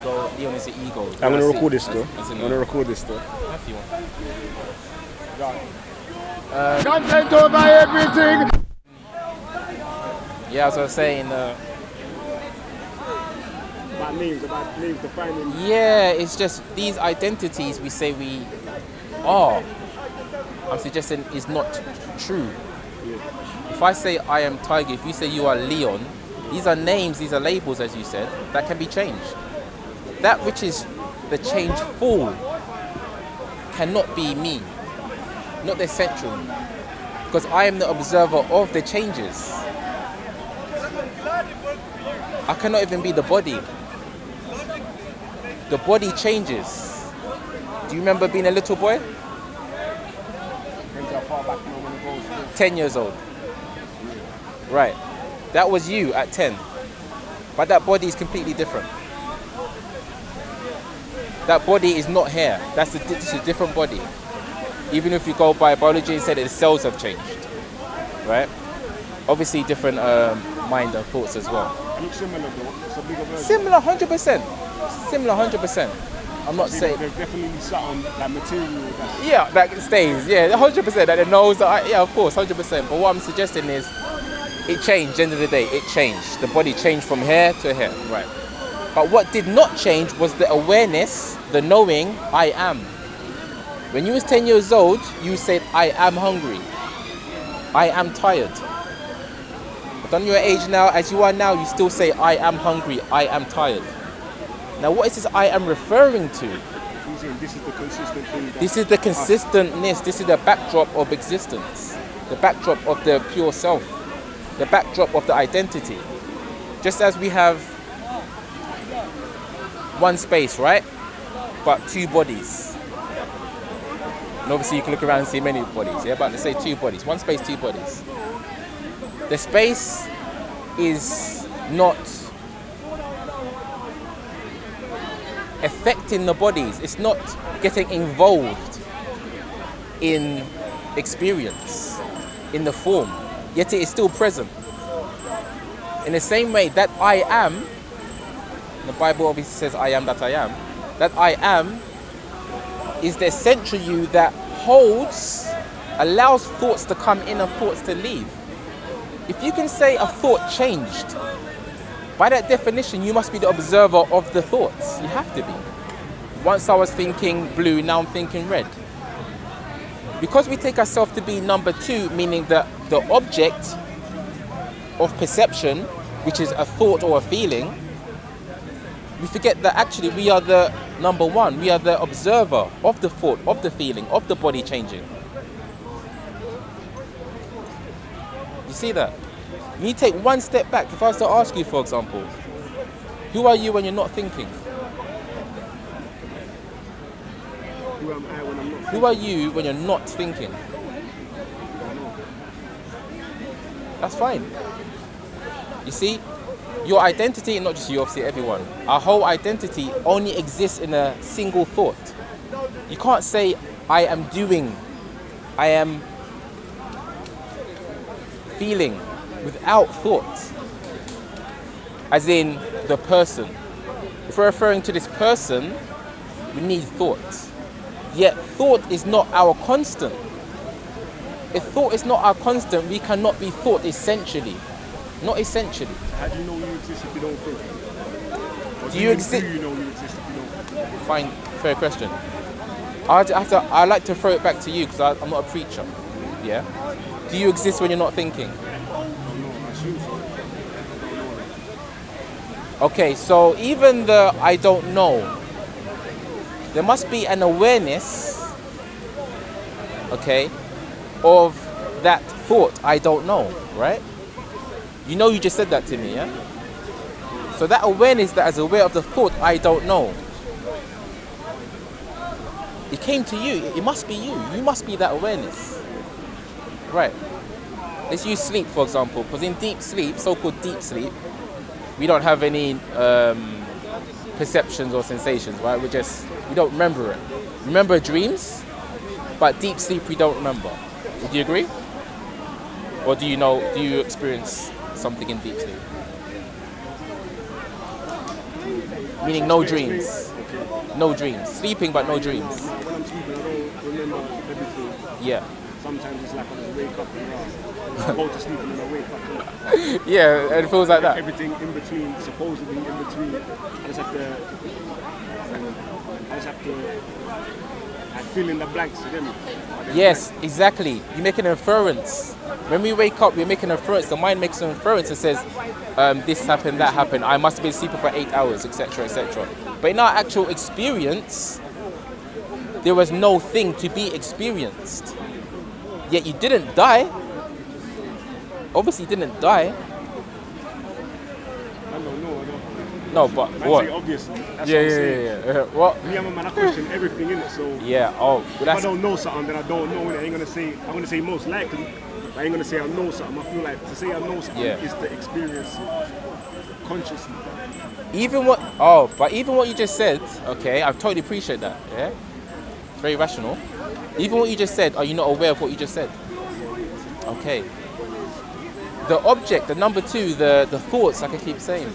So Leon is the ego. I'm gonna record this though. As I'm gonna record this though. If you want. Content over everything. Yeah, as I was saying. About names defining. Yeah, it's just these identities we say we are. I'm suggesting is not true. Yeah. If I say I am Tiger, if you say you are Leon, these are names, these are labels, as you said, that can be changed. That which is the changeful cannot be me, not the essential, because I am the observer of the changes. I cannot even be the body. The body changes. Do you remember being a little boy? 10 years old. Right. That was you at 10. But that body is completely different. That body is not here. This is a different body. Even if you go by biology and say that the cells have changed. Right? Obviously different mind and thoughts as well. It looks similar though. It's a bigger version. Similar 100%. Similar 100%. I'm not saying... There's definitely something, like material that's... Yeah, that stays. Yeah, 100%. That it knows that yeah, of course, 100%. But what I'm suggesting is it changed, at the end of the day, it changed. The body changed from here to here. Right. But what did not change was the awareness, the knowing, I am. When you was 10 years old, you said, I am hungry. I am tired. But on your age now, as you are now, you still say, I am hungry, I am tired. Now, what is this I am referring to? This is the consistent thing. This is the consistentness. This is the backdrop of existence. The backdrop of the pure self. The backdrop of the identity. Just as we have one space, right? But two bodies. And obviously you can look around and see many bodies, yeah? But let's say two bodies. One space, two bodies. The space is not affecting the bodies. It's not getting involved in experience, in the form, yet it is still present. In the same way that I am, the Bible obviously says I am that I am is the essential you that allows thoughts to come in and thoughts to leave. If you can say a thought changed, by that definition, you must be the observer of the thoughts. You have to be. Once I was thinking blue, now I'm thinking red. Because we take ourselves to be number two, meaning that the object of perception, which is a thought or a feeling, we forget that actually we are the number one. We are the observer of the thought, of the feeling, of the body changing. You see that? When you take one step back, if I was to ask you, for example, who are you when you're not thinking? Who am I when I'm not thinking? Who are you when you're not thinking? That's fine. You see, your identity, and not just you, obviously everyone, our whole identity only exists in a single thought. You can't say, I am doing, I am feeling, without thought, as in the person. If we're referring to this person, we need thought. Yet thought is not our constant. If thought is not our constant, we cannot be thought essentially. Not essentially. How do you know you exist if you don't think? Or Do you exist? Do you know you exist if you don't think? Fine, fair question. I like to throw it back to you because I'm not a preacher. Yeah. Do you exist when you're not thinking? Okay, so even the I don't know, there must be an awareness, okay, of that thought, I don't know, right? You know you just said that to me, yeah? So that awareness that is aware of the thought, I don't know, it came to you, it must be you. You must be that awareness. Right. Let's use sleep, for example, because in deep sleep, so-called deep sleep, we don't have any perceptions or sensations, right? We don't remember it. Remember dreams, but deep sleep we don't remember. Would you agree? Or do you experience something in deep sleep? Meaning no dreams. Okay. No dreams. Sleeping but no dreams. When I'm sleeping, I don't remember everything. Yeah. Sometimes it's like I just wake up and I go to sleep and then I wake up. And Yeah, and it feels like that. everything in between, supposedly in between. I just have to I fill in the blanks, you get me? Yes, exactly. You make an inference. When we wake up, we make an inference. The mind makes an inference and says, this happened, that happened. I must have been sleeping for 8 hours, etc., etc. But in our actual experience, there was no thing to be experienced. Yet you didn't die. Obviously, you didn't die. I don't know. No, but I what? say obviously. That's Yeah, what I'm yeah, saying. yeah. What? Me, I'm a man, I question everything in it, so Yeah. Oh, well, if I that's don't know something, then I don't know it. I'm gonna say most likely, but I ain't gonna say I know something. I feel like to say I know something Yeah. is to experience it consciously. even what. Oh, but even what you just said. Okay, I totally appreciate that. Yeah, it's very rational. Even what you just said. Are you not aware of what you just said? Okay. The object, the number two, the thoughts. Like I keep saying.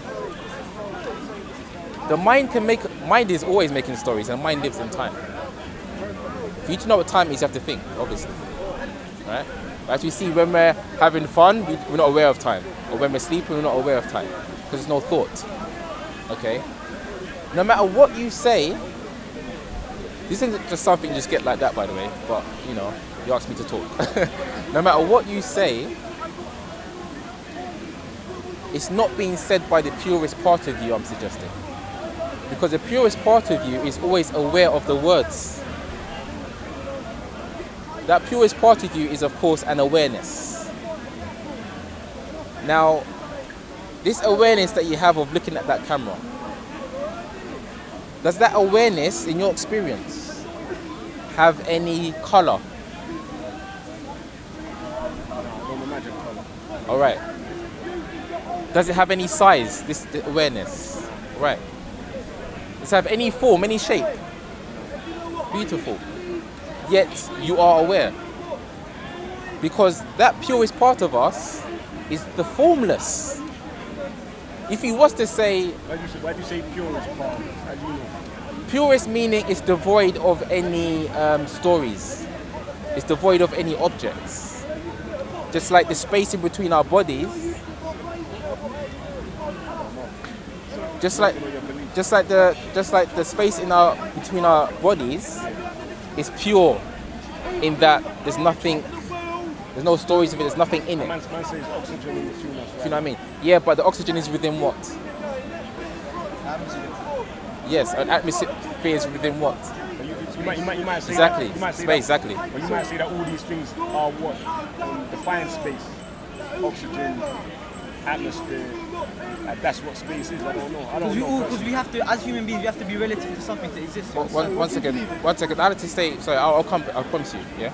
The mind is always making stories, and mind lives in time. For you to know what time is, you have to think, obviously, right? As we see, when we're having fun, we're not aware of time, or when we're sleeping, we're not aware of time, because there's no thought. Okay. No matter what you say, this isn't just something you just get like that, by the way. But you asked me to talk. No matter what you say, it's not being said by the purest part of you. I'm suggesting. Because the purest part of you is always aware of the words. That purest part of you is, of course, an awareness. Now, this awareness that you have of looking at that camera, does that awareness, in your experience, have any color? I don't imagine color. All right. Does it have any size, this awareness? All right. Does it have any form, any shape? Beautiful. Yet you are aware. Because that purest part of us is the formless. If you was to say... Why do you say purest part? How do you know? Purest meaning it's devoid of any stories. It's devoid of any objects. Just like the space in between our bodies. Just like the space between our bodies is pure, in that there's nothing, there's no stories of it, there's nothing in it. Man says oxygen in between us, right? You know what I mean? Yeah, but the oxygen is within what? Yes, an atmosphere is within what? You might say Exactly. That, you might say Space, that, exactly. But you might say that all these things are what define space. Oxygen, atmosphere. That's what space is. I don't know. Because we have to, as human beings, we have to be relative to something to exist. One second. I had to say. Sorry, I'll promise you. Yeah.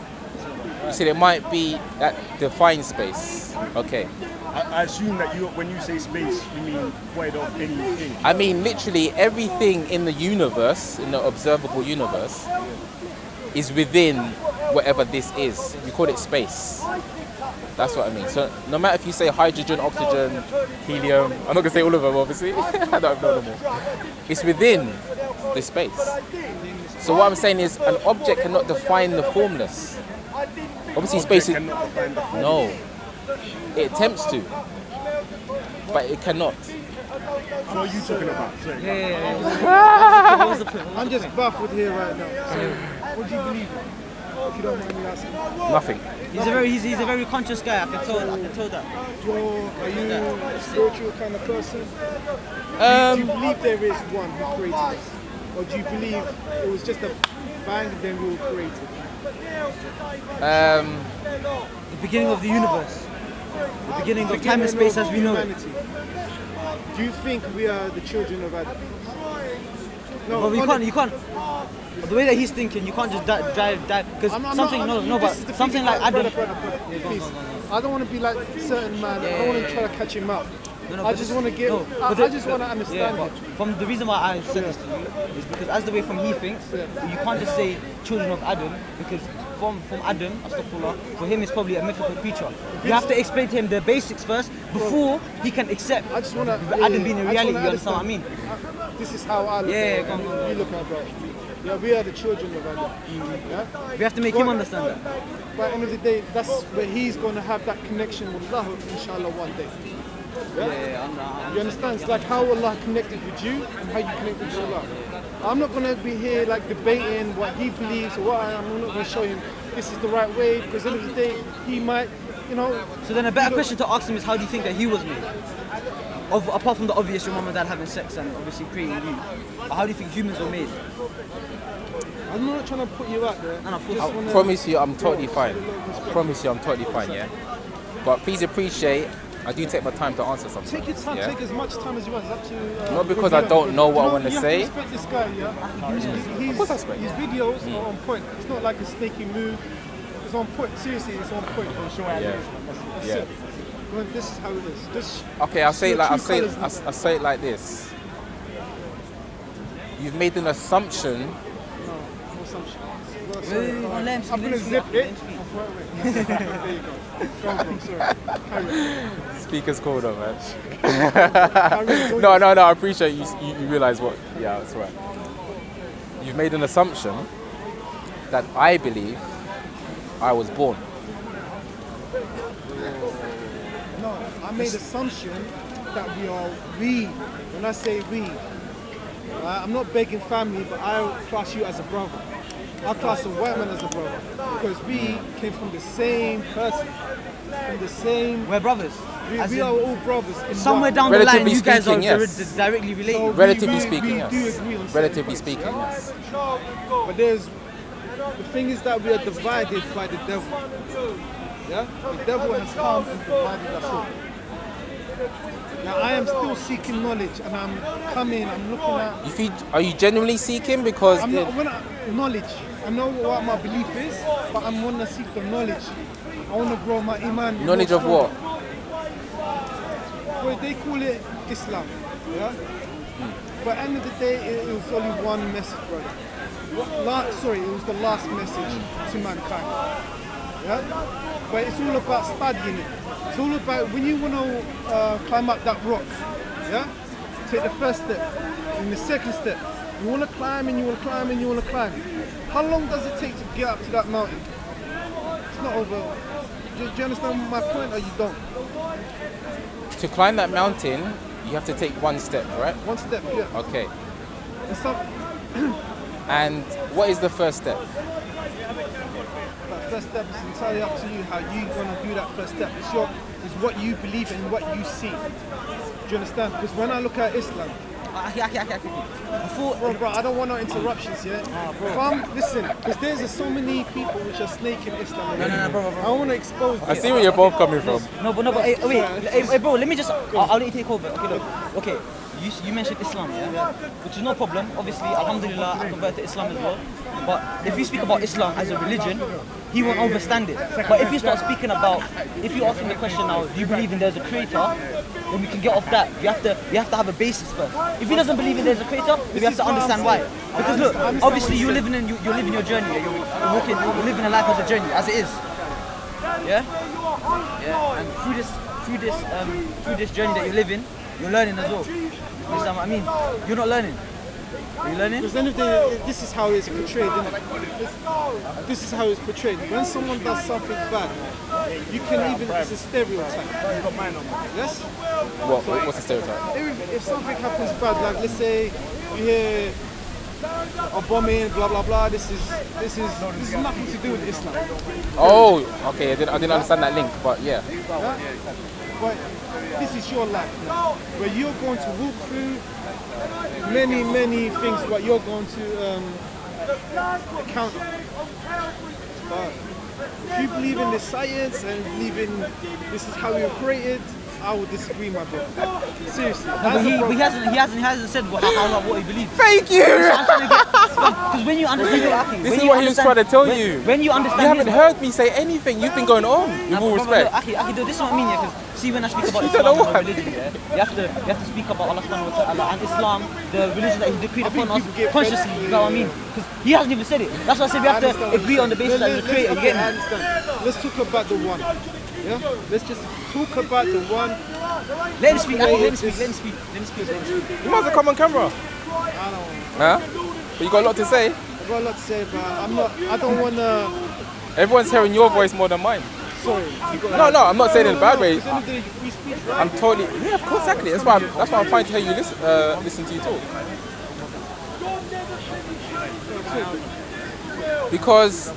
You see, there might be that defined space. Okay. I assume that when you say space, you mean void of anything. I mean, literally everything in the universe, in the observable universe, is within whatever this is. You call it space. That's what I mean. So no matter if you say hydrogen, oxygen, helium, I'm not going to say all of them, obviously. I don't know them all. It's within the space. So what I'm saying is an object cannot define the formless. Obviously space is... No. It attempts to. But it cannot. What are you talking about? Sorry. I'm just baffled here right now. So, what do you believe in? If you don't mind me asking. Nothing. He's a very conscious guy. I can tell that. Are you a spiritual kind of person? Do you believe there is one who created us? Or do you believe it was just a bang, then we were created? The beginning of the universe. The beginning of time and space as we know it. Do you think we are the children of Adam? No, but you can't. The way that he's thinking, you can't just drive, because something like Adam. Please. I don't want to be like a certain man. I don't want to try to catch him up. I just want to get. I just want to understand it. From the reason why I said this to you is because as the way from he thinks, you can't just say children of Adam, because from Adam, astaghfirullah, for him it's probably a mythical creature. You have to explain to him the basics first before he can accept Adam being a reality. You understand what I mean? this is how I look at it. And we look at it. Yeah, we are the children of Allah. Yeah? We have to make him understand that. By the end of the day, that's where he's going to have that connection with Allah, inshallah, one day. Yeah? You understand? It's like how Allah connected with you and how you connected with Allah. I'm not going to be here like debating what he believes or what I'm not going to show him this is the right way, because at the end of the day, he might, you know. So then a better question to ask him is, how do you think that he was made? Apart from the obvious, your mum and dad having sex and obviously creating you, how do you think humans were made? I'm not trying to put you out there. No, I promise you I'm totally fine. Yeah? But please appreciate, I do take my time to answer something. Take your time, yeah? take as much time as you want. It's up to... Not because I don't know what I want to say. You have to respect this guy, yeah? Of course I respect. His videos are on point. It's not like a snaky move. It's on point. Seriously, it's on point. For sure. Yeah. Well, this is how it is. This, okay, I'll say it like this. You've made an assumption. No assumption. Well, Wait, I'm going to zip it. There you go. Go on, sorry. Carry on. Speaker's called on, man. No, I appreciate you realise what. Yeah, that's right. You've made an assumption that I believe I was born. No, I made assumption that we, when I say we, I'm not begging family, but I class you as a brother. I class a white man as a brother because we came from the same person, from the same. We're brothers. We are all brothers. In somewhere one. down the line, Relatively you guys speaking, are yes. directly related. So Relatively we speaking, yes. do agree on certain Relatively points. speaking, yes. But the thing is that we are divided by the devil. Yeah? The devil has come and divided us all. Now I am still seeking knowledge, and I'm looking at... Are you genuinely seeking? Because knowledge. I know what my belief is, but I'm want to seek the knowledge. I want to grow my iman. Knowledge of what? Well, they call it Islam. Yeah? But at the end of the day, it was only one message, brother. It was the last message to mankind. Yeah? But it's all about studying it. It's all about when you want to climb up that rock, yeah? Take the first step. And the second step, you want to climb and you want to climb and you want to climb. How long does it take to get up to that mountain? It's not over. Do you understand my point or you don't? To climb that mountain, you have to take one step, right? One step, yeah. Okay. And And what is the first step? That first step is entirely up to you how you're going to do that first step. It's what you believe in, what you see. Do you understand? Because when I look at Islam, bro, I don't want no interruptions, yeah? Listen, because there's so many people which are snaking Islam. No, bro. I want to expose them. I see where you're both coming from. No, but hey, bro, let me just, I'll let you take over. Okay, look. Okay, you mentioned Islam, yeah? Which is no problem. Obviously, alhamdulillah, I convert to Islam as well. But if you speak about Islam as a religion, he won't understand it. But if you start speaking about, if you ask him the question now, do you believe in there's a creator? Then we can get off that. You have to have a basis first. If he doesn't believe in there's a creator, then we have to understand why. Because look, obviously you're living your journey. You're living a life as a journey, as it is. Yeah. And through this journey that you're living, you're learning as well. You understand what I mean? You're not learning. Are you learning? Because then this is how it's portrayed, isn't it? This is how it's portrayed. When someone does something bad, you can even, it's a stereotype. You got mine on. Yes? What's the stereotype? If something happens bad, like let's say you hear a bombing, blah blah blah, this is nothing to do with Islam. Oh, okay, I didn't understand that link, but yeah. But this is your life now, where you're going to walk through many things what you're going to encounter. But if you believe in the science and believe in this is how we were created, I would disagree, my brother. Seriously. No, but he hasn't said what he believes. Thank you! Because when you understand this is what he was trying to tell you. When you understand, you haven't heard me say anything. You've been going on. With all respect. Look, this is what I mean, yeah. Because see, when I speak about Islam and religion, yeah, you have to speak about Allah subhanahu wa ta'ala and Islam, the religion that He decreed upon us consciously. You know what I mean? Because He hasn't even said it. That's why I said we have to agree on the basis as a creator. You get me? I understand. Let's talk about the one. Yeah? Let's just talk about the one. Let him speak. Let him speak. You might as well come on camera. I don't. Huh? But you got a lot to say. I've got a lot to say, but I'm not. I don't want to. Everyone's hearing your voice more than mine. Sorry. No, I'm not saying it in a bad way. It's only the free speech, right? I'm totally, yeah, of course, exactly. That's why I'm fine to hear you listen to you talk. Because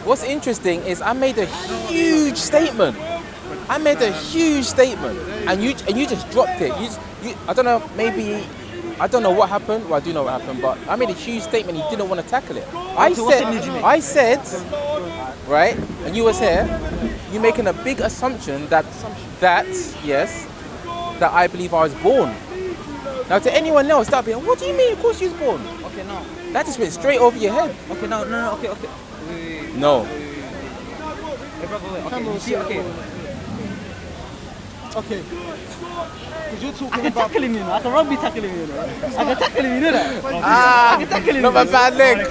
what's interesting is I made a huge statement. And you just dropped it. You I don't know, maybe I don't know what happened. Well, I do know what happened, but I made a huge statement. You didn't want to tackle it. I said, right, and you was here. You making a big assumption that yes, that I believe I was born. Now, to anyone else, that'd be, what do you mean? Of course you was born. Okay, no. That just went straight over your head. Okay, no, okay. Wait. No. Hey, brother, wait. Okay, you see, okay. Okay. Because you're talking I can about. tackle him, you know. I can rugby tackle him, you know. I can tackle him, you know that. I can tackle him. Not my bad leg. I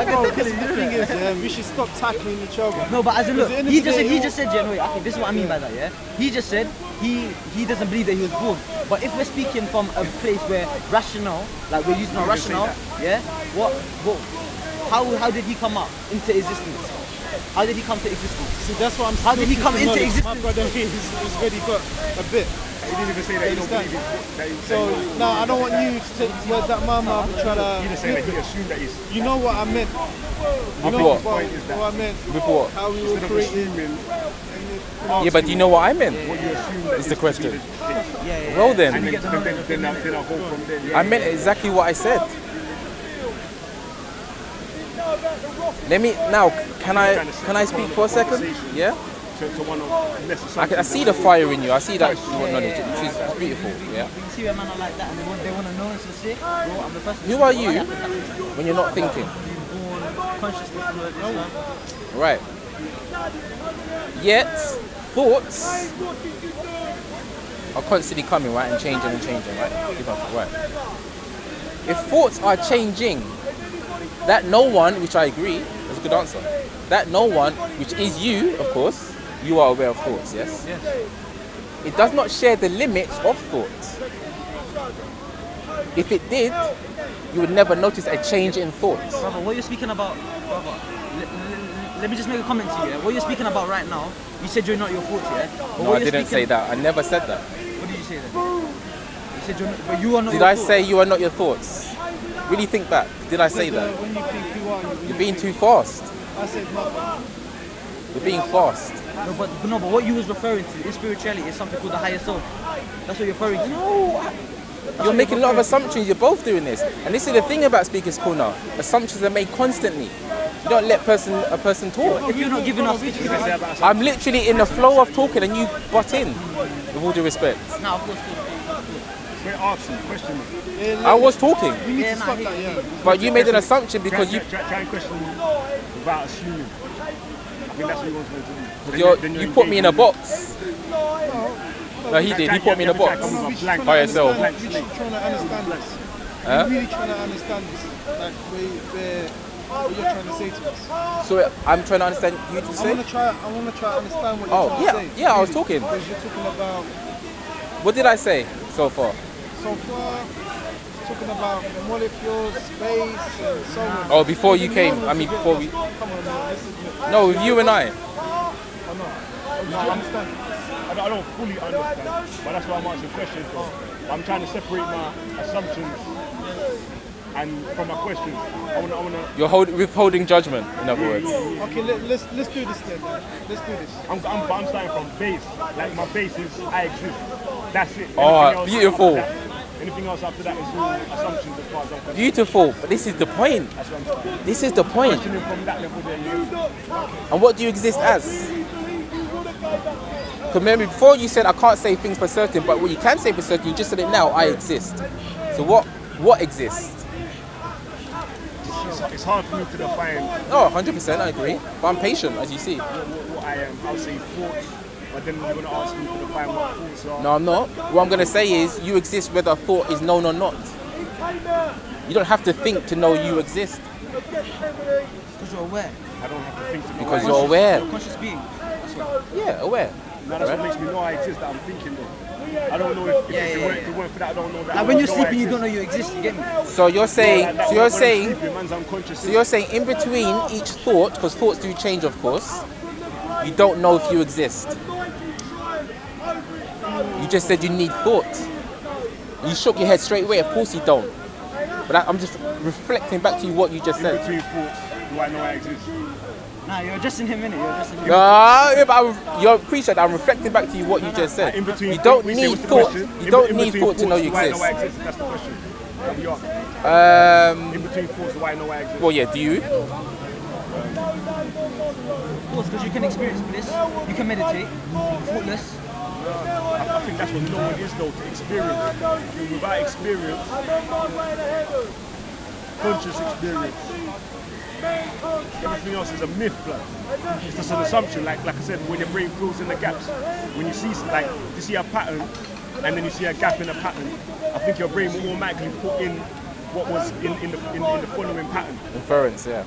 can tackle him. The thing is, we should stop tackling each other. No, but as in, look, Because at the he end of the day, just said, yeah, no, wait, okay, this is what I mean by that, yeah? He just said he doesn't believe that he was born. But if we're speaking from a place where rational, like we're using our rational, yeah, how did he come up into existence? How did he come to existence? See, that's what I'm. How did he come into existence? My brother he's already got a bit. He didn't even say that he don't believe it. So now I don't want you to take words out my mouth and try to. He just said that he assumed that he's. You know what I meant. With You know what? what I meant. With what? How we were Instead of created. assuming, Yeah, but do you know what I meant? what you assume that It's the question. Yeah. Well And then, then I'll go from there. I meant exactly what I said. Let me now. Can I speak for a second? Yeah. To one of less I see the fire in you. I see that knowledge, which is beautiful. Yeah. You see a man like that and they want to know and say, bro, I'm the person. Who are you when you're not thinking? Born consciously through Islam. Right. Yet thoughts are constantly coming, right, and changing, right? Right. If thoughts are changing, that no one, which I agree, is a good answer. That no one, which is you, of course, you are aware of thoughts, yes? Yes. It does not share the limits of thoughts. If it did, you would never notice a change in thoughts. Brother, what you're speaking about, brother, let me just make a comment to you. Yeah? What you're speaking about right now, you said you're not your thoughts, yeah? But No, what I you're didn't say speaking- that. I never said that. What did you say then? You said you're not, but you are not Did your I thoughts. say you are not your thoughts? Really think back. Did I say that? When you think you are, You're being too fast. I said nothing. You're being fast. No, but what you was referring to in spirituality is something called the higher self. That's what you're referring to. No, you're making a lot of assumptions. You're both doing this. And this is the thing about Speaker's Corner. Assumptions are made constantly. You don't let a person talk. If you're not giving us, I'm literally in the flow of talking and you butt in. With all due respect. now of course. Wait, ask you, question me. I was talking. We need Yeah, to nah, stop he- that, yeah. But you made an assumption because you Try and question me without assuming. I think that's what he wants me to do. Then you're you put me in a engaging box. No, he did. He put me in a box. We should try By to yourself. understand- We should try to understand this. Huh? We're really trying to understand this. Like, what you're trying to say to us. So I'm trying to understand you to I say. want to try to understand what you're Oh, trying yeah, to say. yeah, I was talking. Because you're talking about, What did I say so far? so far, talking about molecules, space, and so on. Oh, before you came. I mean, before we. Come on, man, this is No, with you and I. I understand. I don't fully understand, but that's why I'm asking questions. I'm trying to separate my assumptions and from my questions. I wanna. You're withholding judgment, in other words. Okay, let's do this then. Let's do this. I'm starting from base. Like my base is I exist. That's it. Oh, Anything else beautiful. after that- Anything else after that is all assumptions as far as I'm concerned. Beautiful, but this is the point. That's what I'm saying. This is the point. Questioning from that level there, you. And what do you exist as? Because remember, before you said I can't say things for certain, but what you can say for certain, you just said it now, I exist. So what exists? It's hard for me to define Oh, 100%, I agree. But I'm patient, as you see. what I am. I'll say thoughts, but then you're gonna ask me to define what thoughts are. No, I'm not. What I'm going to say is you exist whether thought is known or not. You don't have to think to know you exist. Because you're aware. I don't have to think to know. Because I you're exist. aware. You're a conscious being. That's what. Yeah, aware. Now that's what makes me know I exist. That I'm thinking though. I don't know if it weren't for that, I don't know that. Like when you're sleeping, you don't know you exist. You get me? So you're saying, man's unconscious. so you're saying in between each thought, because thoughts do change, of course, you don't know if you exist. You just said you need thought. You shook your head straight away. Of course you don't. But I'm just reflecting back to you what you just said. Between thoughts, do I know I exist? Nah, you're addressing him, innit? You're addressing him. Yeah, but you're appreciating. I'm reflecting back to you what you just said. In between, You don't we say, need what's the thought. question? You don't In need between thought to know you do I exist. know I exist? That's the question. There we are. Um. In between thoughts, do I know I exist? Well, yeah. Do you? Of course, because you can experience bliss, you can meditate, thoughtless. I think that's what no one is though, to experience. Without experience, conscious experience, everything else is a myth, blood. It's just an assumption, like I said, when your brain fills in the gaps. When you see, like, you see a pattern, and then you see a gap in a pattern, I think your brain will automatically put in what was in the following pattern. Inference. Yeah.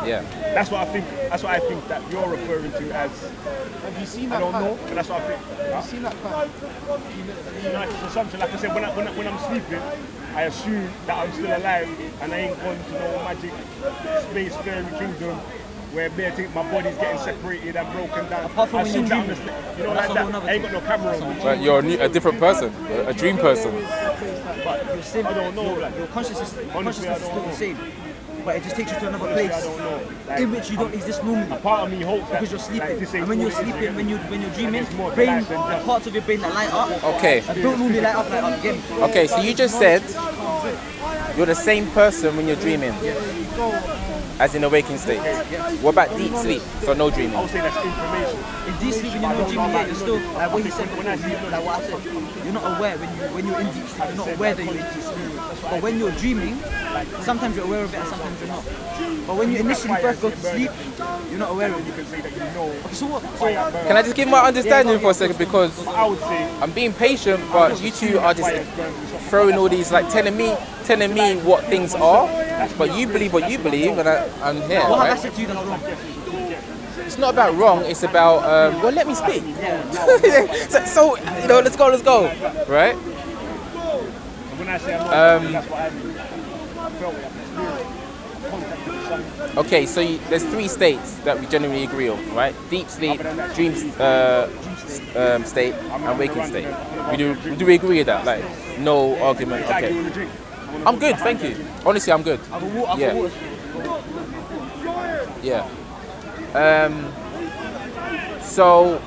Yeah. That's what I think. That's what I think that you're referring to as. Have you seen I that don't know, pattern? but that's what I think. Have you seen that pattern? You know, it's an assumption. Like I said, when I'm sleeping, I assume that I'm still alive and I ain't gone to no magic space fairy kingdom where my body's getting separated and broken down. Apart from I when you're assume that I'm dreaming. just, you know, That's like a whole that. nother I ain't got no camera on me. But you're a different person, a dream person. But you're still, I don't know, like, your consciousness I is still don't the know. same. But it just takes you to another Honestly, place I don't know. Like, in which you don't exist normally. part of me hopes that Because you're sleeping, like, this ain't and when all you're it is, sleeping, yeah. when you're dreaming, It's more to brain, life than just- parts of your brain that light up, Okay. that don't normally light up again. Okay. So you just said you're the same person when you're dreaming, as in a waking state. What about deep sleep? So no dreaming. I would say that's information. In deep sleep, when you're not dreaming yet, you're still like what he said When I before, sleep, like what I said. You're not aware when you're in deep sleep. You're not aware that you're in deep sleep. But when you're dreaming, sometimes you're aware of it and sometimes you're not. But when you initially first go to sleep, you're not aware of it. You can say that you know. Okay, so what? Can I just give my understanding for a second, because I would say I'm being patient, but you two are just throwing all these, like telling me what things are, but you believe what you believe, and I'm here, What have I right? said to you that's wrong? It's not about wrong. It's about well, let me speak. so you know, let's go, right? when I say I'm not, that's what I mean. I felt it, I contacted someone. Okay, so there's three states that we generally agree on, right? Deep sleep, dream state, and waking state. Do we agree with that? Like, no argument. I give Okay. you a drink. I'm good, thank you. Honestly, I'm good. Yeah. Yeah. So,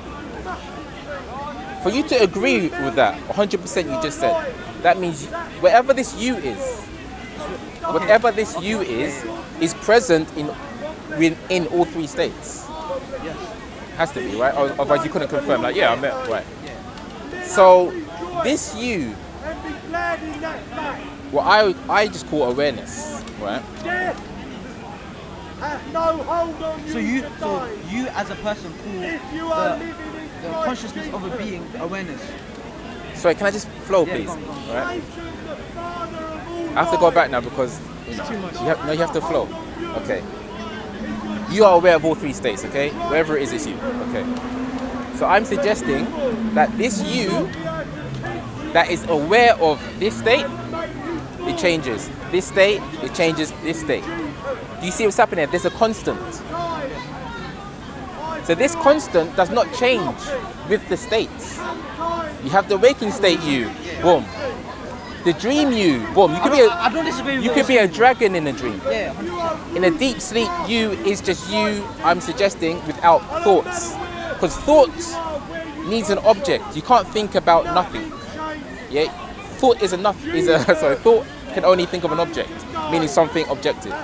for you to agree with that, 100% you just said, that means whatever this you is present in all three states. Yes. Has to be, right? Otherwise you couldn't confirm, like, yeah, I'm there, right. So, this you, what I just call awareness, right? So you as a person call the consciousness of a being awareness. Sorry, can I just flow, Yeah, please? go on. Right? I have to go back now because you have to flow. Okay. You are aware of all three states, okay? Wherever it is, it's you. Okay. So I'm suggesting that this you that is aware of this state, it changes. This state, it changes this state. Do you see what's happening there? There's a constant. So this constant does not change with the states. You have the waking state you, boom. The dream you, boom. I don't disagree with You what could be a dragon in a dream. Yeah, 100%. In a deep sleep, you is just you, I'm suggesting, without thoughts. Because thoughts needs an object. You can't think about nothing. Yeah? Thought thought can only think of an object, meaning something objective.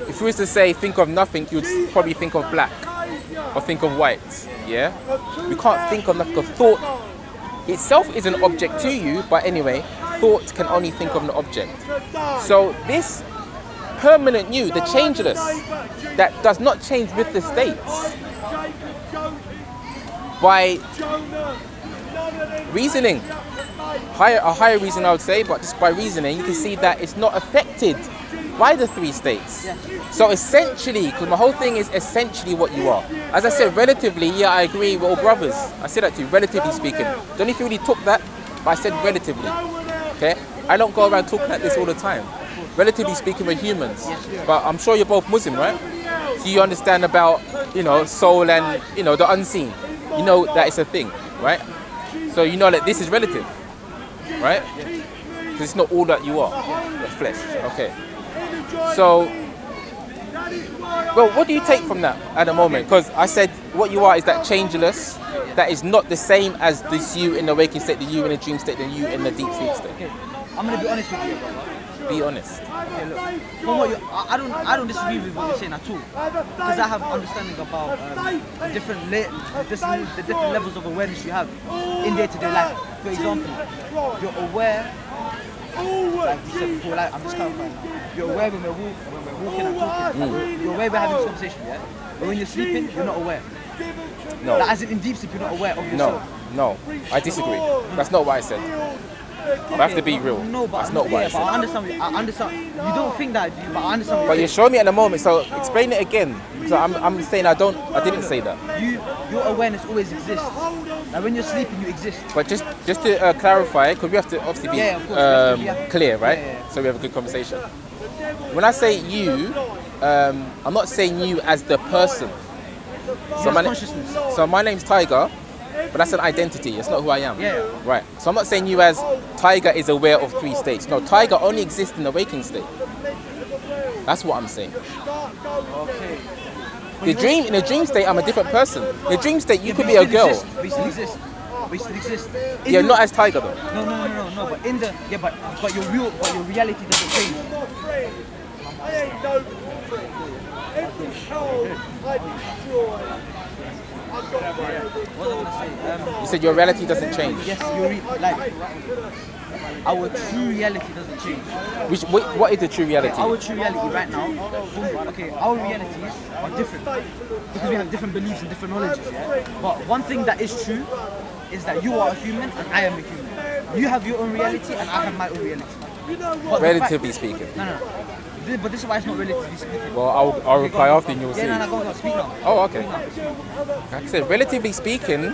If you was to say think of nothing, you would probably think of black or think of white. Yeah? You can't think of nothing, because thought itself is an object to you, but anyway, thought can only think of an object. So this permanent you, the changeless, that does not change with the states, by reasoning, a higher reason I would say, but just by reasoning, you can see that it's not affected by the three states. Yeah. So essentially, because my whole thing is essentially what you are. As I said, relatively, yeah, I agree, we're all brothers. I said that to you, relatively speaking. Don't know if you really took that, but I said relatively. Okay? I don't go around talking like this all the time. Relatively speaking, we're humans. But I'm sure you're both Muslim, right? So you understand about, soul and, the unseen. You know that it's a thing, right? So you know that this is relative, right? Because it's not all that you are, the flesh. Okay. So, well, what do you take from that at the moment? Because I said what you are is that changeless, that is not the same as this you in the waking state, the you in the dream state, the you in the deep sleep state. Okay, I'm gonna be honest with you, brother. Be honest. Okay, look, from what I don't disagree with what you're saying at all, because I have understanding about the different levels of awareness you have in day-to-day life. For example, you're aware, like you said before, like I'm just clarifying now. You're aware when we're walking and talking. You're aware we're having this conversation, yeah. But when you're sleeping, you're not aware. No. Like, as in deep sleep, you're not aware of yourself. No, I disagree. That's not what I said. I have to be real. No, but that's not what I but said. I understand. You don't think that, but I understand. But you're showing me at the moment, so explain it again. So I'm saying I didn't say that. Your awareness always exists. Like when you're sleeping, you exist. But just to clarify, because we have to obviously be Yeah, of course, clear, right? Yeah. So we have a good conversation. When I say you, I'm not saying you as the person. So Consciousness. So my name's Tiger, but that's an identity. It's not who I am. Yeah. Right. So I'm not saying you as Tiger is aware of three states. No, Tiger only exists in the waking state. That's what I'm saying. Okay. In the dream state, I'm a different person. In the dream state, you could be a girl. We still exist. Yeah, not as Tiger though. No. But but your reality doesn't change. What was I gonna say? You said your reality doesn't change. Yes, our true reality doesn't change. What is the true reality? Our true reality right now, our realities are different because we have different beliefs and different knowledges. Yeah? But one thing that is true is that you are a human and I am a human. You have your own reality and I have my own reality. But Relatively speaking. No. But this is why it's not relatively speaking. Well, I'll reply after and you'll see. Yeah, go on, speak now. Oh, okay. Like I said, relatively speaking,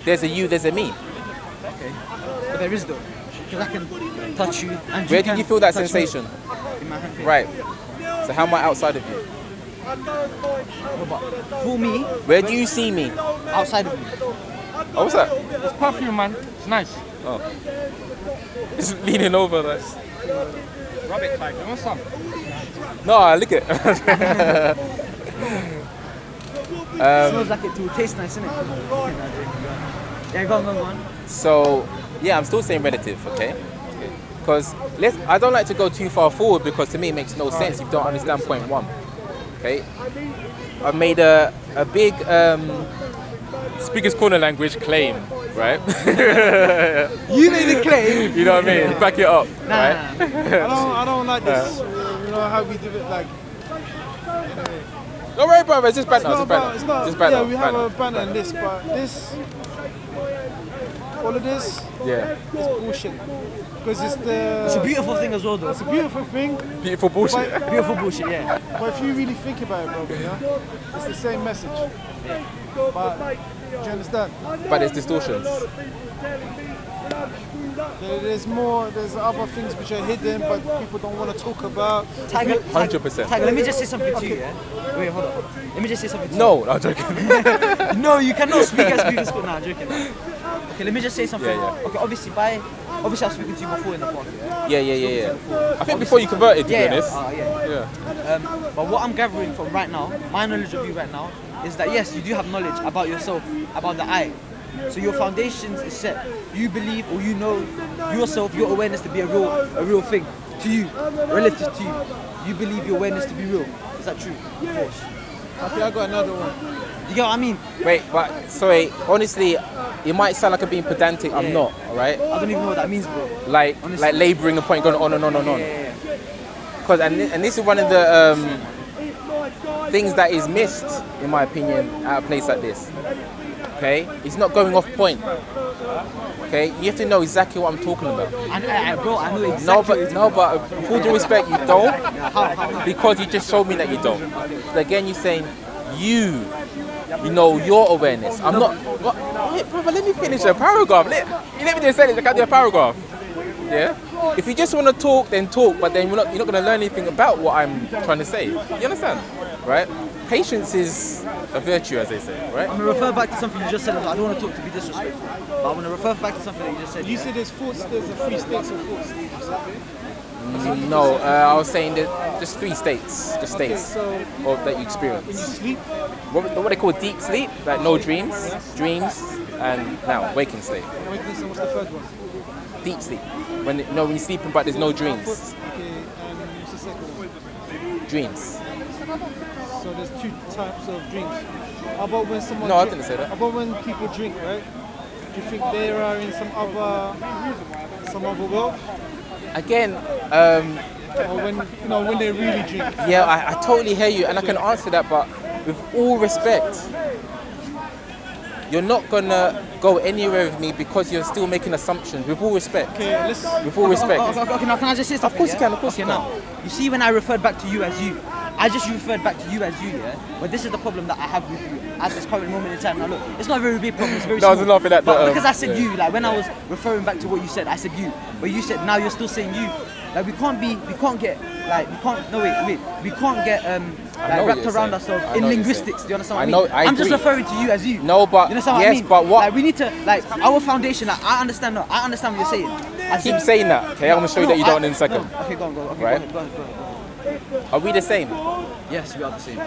there's a you, there's a me. Okay. But there is though. Because I can touch you and Where did you feel that sensation? In my hand. Right. So how am I outside of you? No, but for me, Where do you see me? outside of me. Oh, what's that? It's perfume, man. It's nice. Oh. It's leaning over like. Rub it, Tiger. You want some? No, lick it. Smells like it will taste nice, innit? Yeah, go on. So, yeah, I'm still saying relative, okay? Because I don't like to go too far forward because to me it makes no sense if you don't understand point one. Okay? I made a big speakers corner language claim, right? You made the claim. You know what I mean? Back it up, right? I don't like this. You know how we do it, like. Don't worry, brother. It's just banter. It's not. Just banter. Yeah, we have a banner in this, but all of this, Yeah. is bullshit. Because It's a beautiful thing as well, though. it's a beautiful thing. Beautiful bullshit. Beautiful bullshit, yeah. But if you really think about it, brother, yeah, it's the same message. But do you understand? But there's distortions. There's other things which are hidden, but people don't want to talk about. Tiger, 100%. Tiger, let me just say something to you, yeah? Wait, hold on. Let me just say something to No, I'm joking. you. No, you cannot speak as speakers school. Nah, I'm joking. Okay, let me just say something. Yeah. Okay, obviously I was speaking to you before in the park, yeah? Yeah. I think before you converted, to be honest. Yeah. But what I'm gathering from right now, my knowledge of you right now, is that yes, you do have knowledge about yourself, about the I. So your foundations is set. You believe or you know yourself, your awareness to be a real thing to you, relative to you. You believe your awareness to be real. Is that true? Of course. Okay, I got another one. You get what I mean? Wait, but sorry, honestly, it might sound like I'm being pedantic. I'm not, alright? I don't even know what that means, bro. Like labouring a point, going on and on and on. Because and this is one of the things that is missed, in my opinion, at a place like this. Okay, it's not going off point. Okay, you have to know exactly what I'm talking about. Bro, I know exactly. No, but with all due respect, you don't, How? because you just showed me that you don't. But again, you're saying you know your awareness. I'm not. What? Wait, brother, let me finish a paragraph. You let me just say this. I can't do a paragraph. Yeah. If you just want to talk, then talk. But then you're not going to learn anything about what I'm trying to say. You understand, right? Patience is a virtue, as they say, right? I'm going to refer back to something you just said. I don't want to talk to be disrespectful, but I'm going to refer back to something that you just said. You said there's a 3 states of thoughts. No, I was saying that just 3 states, just Okay, states so that you experience. when you sleep, What they call deep sleep, like no dreams, and now waking state. what's the third one? Deep sleep, when you're sleeping but there's no dreams. Okay, and what's the second one? Dreams. So there's 2 types of drinks. How about when someone No, I didn't say that. How about when people drink, right? Do you think they are in some other world? Again, Or when they really drink? yeah, I totally hear you, and I can answer that, but with all respect, you're not gonna go anywhere with me because you're still making assumptions. With all respect. Okay, let's. With all respect. Okay, now can I just say something? course you yeah? can, of course you Okay, can. now, you see when I referred back to you as you, I just referred back to you as you, yeah? But this is the problem that I have with you at this current moment in time. Now look, it's not a very big problem, it's very No, I small. was laughing at but the, because I said yeah. you, like when I was referring back to what you said, I said you. But you said now you're still saying you. Like we can't get know what wrapped you're around saying. ourselves I in know what you're linguistics. Do you understand what I I mean? know, I I'm just agree. referring to you as you. No, but you understand what yes, I mean? but what? Like we need to our foundation. Like, I understand what you're saying. I keep saying that. Okay, I'm gonna show you that you don't in a second. No. Okay, go on. Okay, Right? go ahead. Are we the same? Yes, we are the same.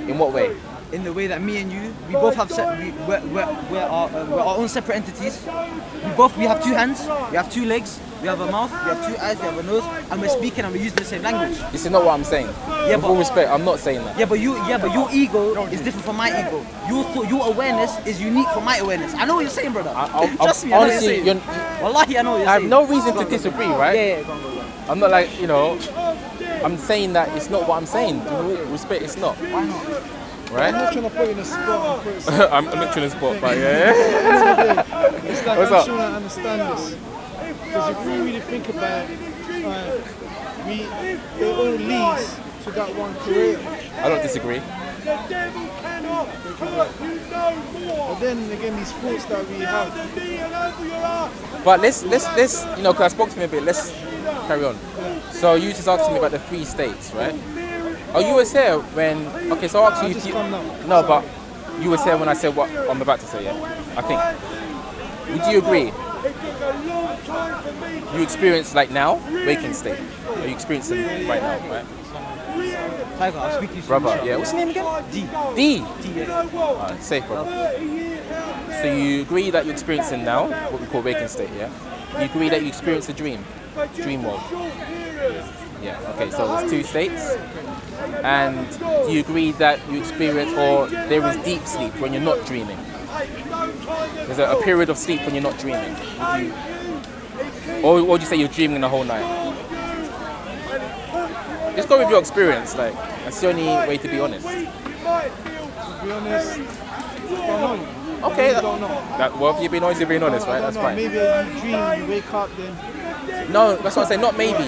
In what way? In the way that me and you, we both have we're our own separate entities. We have 2 hands, we have 2 legs, we have a mouth, we have 2 eyes, we have a nose, and we're speaking and we're using the same language. This is not what I'm saying. Yeah, With all respect, I'm not saying that. Yeah, but your ego is different from my ego. Your awareness is unique from my awareness. I know what you're saying, brother. Trust me, I know what you're honestly, saying. Wallahi, I know what you're I have saying. no reason to disagree, right? Yeah, go on. I'm not like, I'm saying that it's not what I'm saying. With all respect, it's not. Why not? I'm Right? not trying to put you in a spot. And put it I'm literally in the spot, but yeah. It's like What's I'm up? trying to understand this. Because if we really think about it, it all leads to that one creator. I don't disagree. But then again, these thoughts that we have, But let's because I spoke to him a bit. Let's carry on. So you just asked me about the 3 states, right? Oh, you was here when? Okay, so I asked you. just come now. No, but you was here when I said what I'm about to say. Yeah, I think. Would you agree? You experience like now waking state. Are you experiencing right now, right? Tiger, I'll speak to you soon. Brother, yeah. What's your name again? D. D. Yeah. Alright, safe, brother. So you agree that you're experiencing now what we call waking state, yeah? You agree that you experience a dream world. Yeah. Okay. So there's 2 states, and do you agree that you experience, or there is deep sleep when you're not dreaming? There's a period of sleep when you're not dreaming. Or would you say you're dreaming the whole night? Just go with your experience. Like that's the only way to be honest. to be honest, don't know. Okay. I don't know. Well, if you're being honest, you're being honest, right? I don't That's know. fine. Maybe you dream, you wake up, then No, that's what I'm saying. Not maybe.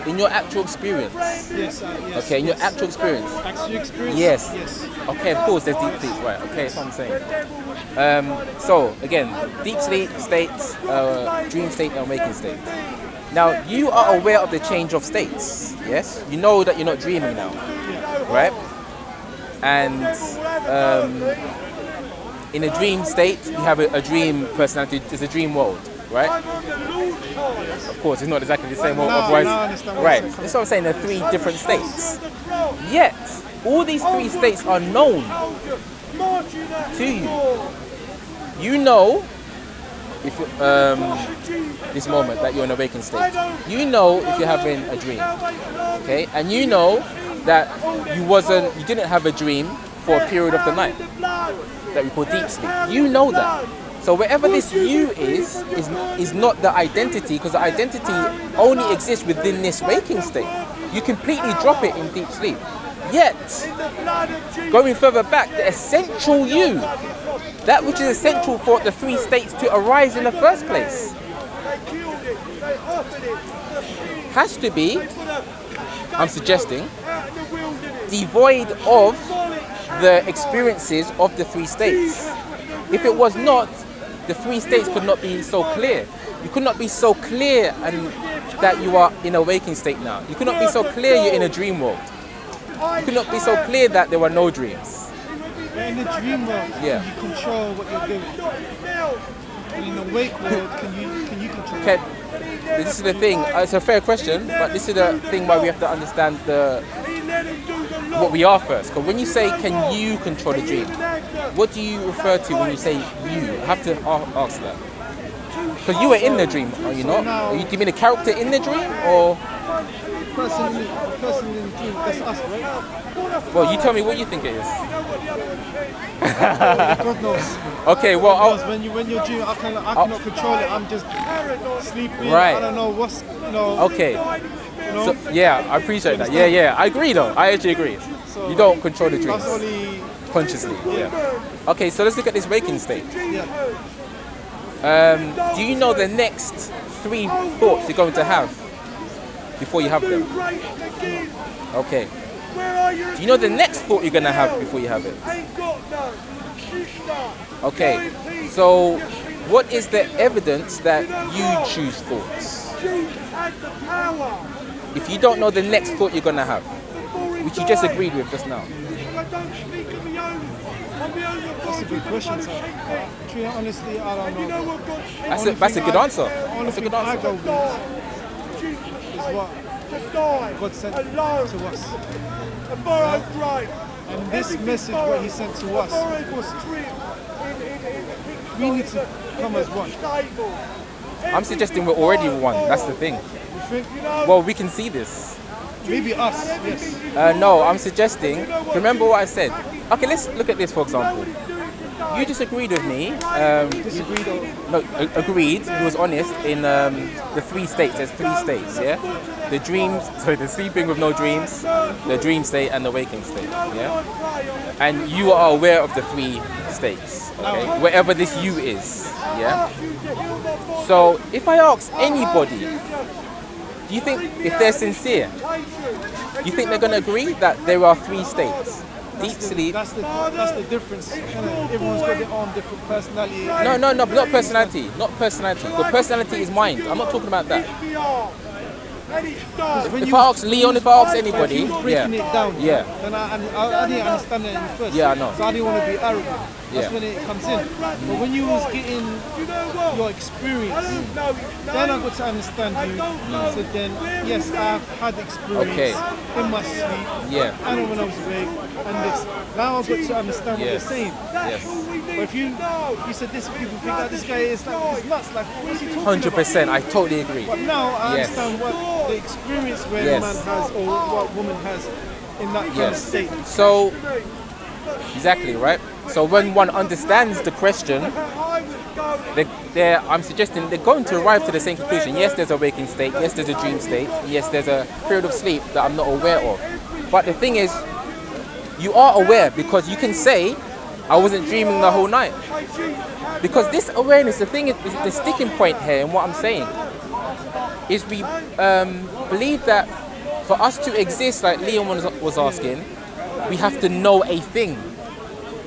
In your actual experience. yes. Okay, in your actual experience. Actual experience. Yes. Yes. Okay, of course, there's deep sleep, right? Okay, that's what I'm saying. So again, deep sleep states, dream state, and waking state. Now you are aware of the change of states. Yes, you know that you're not dreaming now, right? And in a dream state, you have a dream personality. It's a dream world, right? Of course, it's not exactly the same world. No, Otherwise, I understand what right? you're saying. That's what I'm saying. There are 3 different states. Yet, all these 3 states are known to you. You know, if this moment that you're in a waking state. You know if you're having a dream, okay? And you know that you didn't have a dream for a period of the night that we call deep sleep. You know that. So wherever this you is not the identity, because the identity only exists within this waking state. You completely drop it in deep sleep. Yet, going further back, the essential you that which is essential for the three states to arise in the first place has to be, I'm suggesting, devoid of the experiences of the three states. If it was not, the three states could not be so clear. You could not be so clear and that you are in a waking state now. You could not be so clear you're in a dream world. You could not be so clear that there were no dreams. But in the dream world, Yeah. can you control what you're doing? And in the wake world, can you control? Okay, this is the thing. It's a fair question, but this is the thing why we have to understand what we are first. Because when you say, can you control the dream? What do you refer to when you say you? I have to ask that. Because you were in the dream, are you not? Do you mean a character in the dream, or? Person in the dream, that's us, right? Well, you tell me what you think it is. God knows. Okay, well, Because when you're dreaming, I cannot control it. I'm just sleeping. Right. I don't know what's, okay. You know? So, yeah, I appreciate that. Yeah, I agree though. I actually agree. So, You don't control the dreams That's only. consciously. Yeah. Okay, so let's look at this waking state. Yeah. Do you know the next three thoughts you're going to have before you have them? Okay. Do you know the next thought you're going to have before you have it? Okay. So, what is the evidence that you choose thoughts? If you don't know the next thought you're going to have, which you just agreed with just now. That's a good question, sir. Truly, honestly, I don't know. That's a good answer. Only That's a thing good I answer. go with is what God sent to us. And this message, what He sent to us, of course, we need to come as one. I'm suggesting we're already one. That's the thing. You think? Well, we can see this. Maybe us, yes. No, I'm suggesting. Remember what I said. Okay, let's look at this for example. You disagreed with me. Disagreed or Agreed. He was honest in the three states. There's three states, yeah. The sleeping with no dreams, the dream state, and the waking state, yeah. And you are aware of the three states, okay. Wherever this you is, yeah. So if I ask anybody, do you think if they're sincere, do you think they're going to agree that there are three states? Deep sleep. That's the difference. Everyone's got their own different personality. No, not personality. Not personality. The personality is mind. I'm not talking about that. If I ask Leon, if I ask anybody, breaking it down, yeah. then I didn't understand it at first. Yeah, I know. So I didn't want to be arrogant. That's Yeah. when it comes in. But when you was getting your experience, then I got to understand you. So then, yes, I've had experience in my sleep, Yeah. and when I was awake, and this. Now I've got to understand what Yes. you're saying. Yes. But if you said this, people think that this guy is like, he's nuts. Like, what is he talking about? 100%. I totally agree. But now I Yes. understand what the experience where Yes. a man has or what a woman has in that kind of Yes. state. So exactly right. So when one understands the question, I'm suggesting they're going to arrive to the same conclusion. Yes, there's a waking state. Yes, there's a dream state. Yes, there's a period of sleep that I'm not aware of. But the thing is, you are aware because you can say, I wasn't dreaming the whole night. Because this awareness, the thing is, the sticking point here in what I'm saying, is we believe that for us to exist, like Leon was asking, we have to know a thing.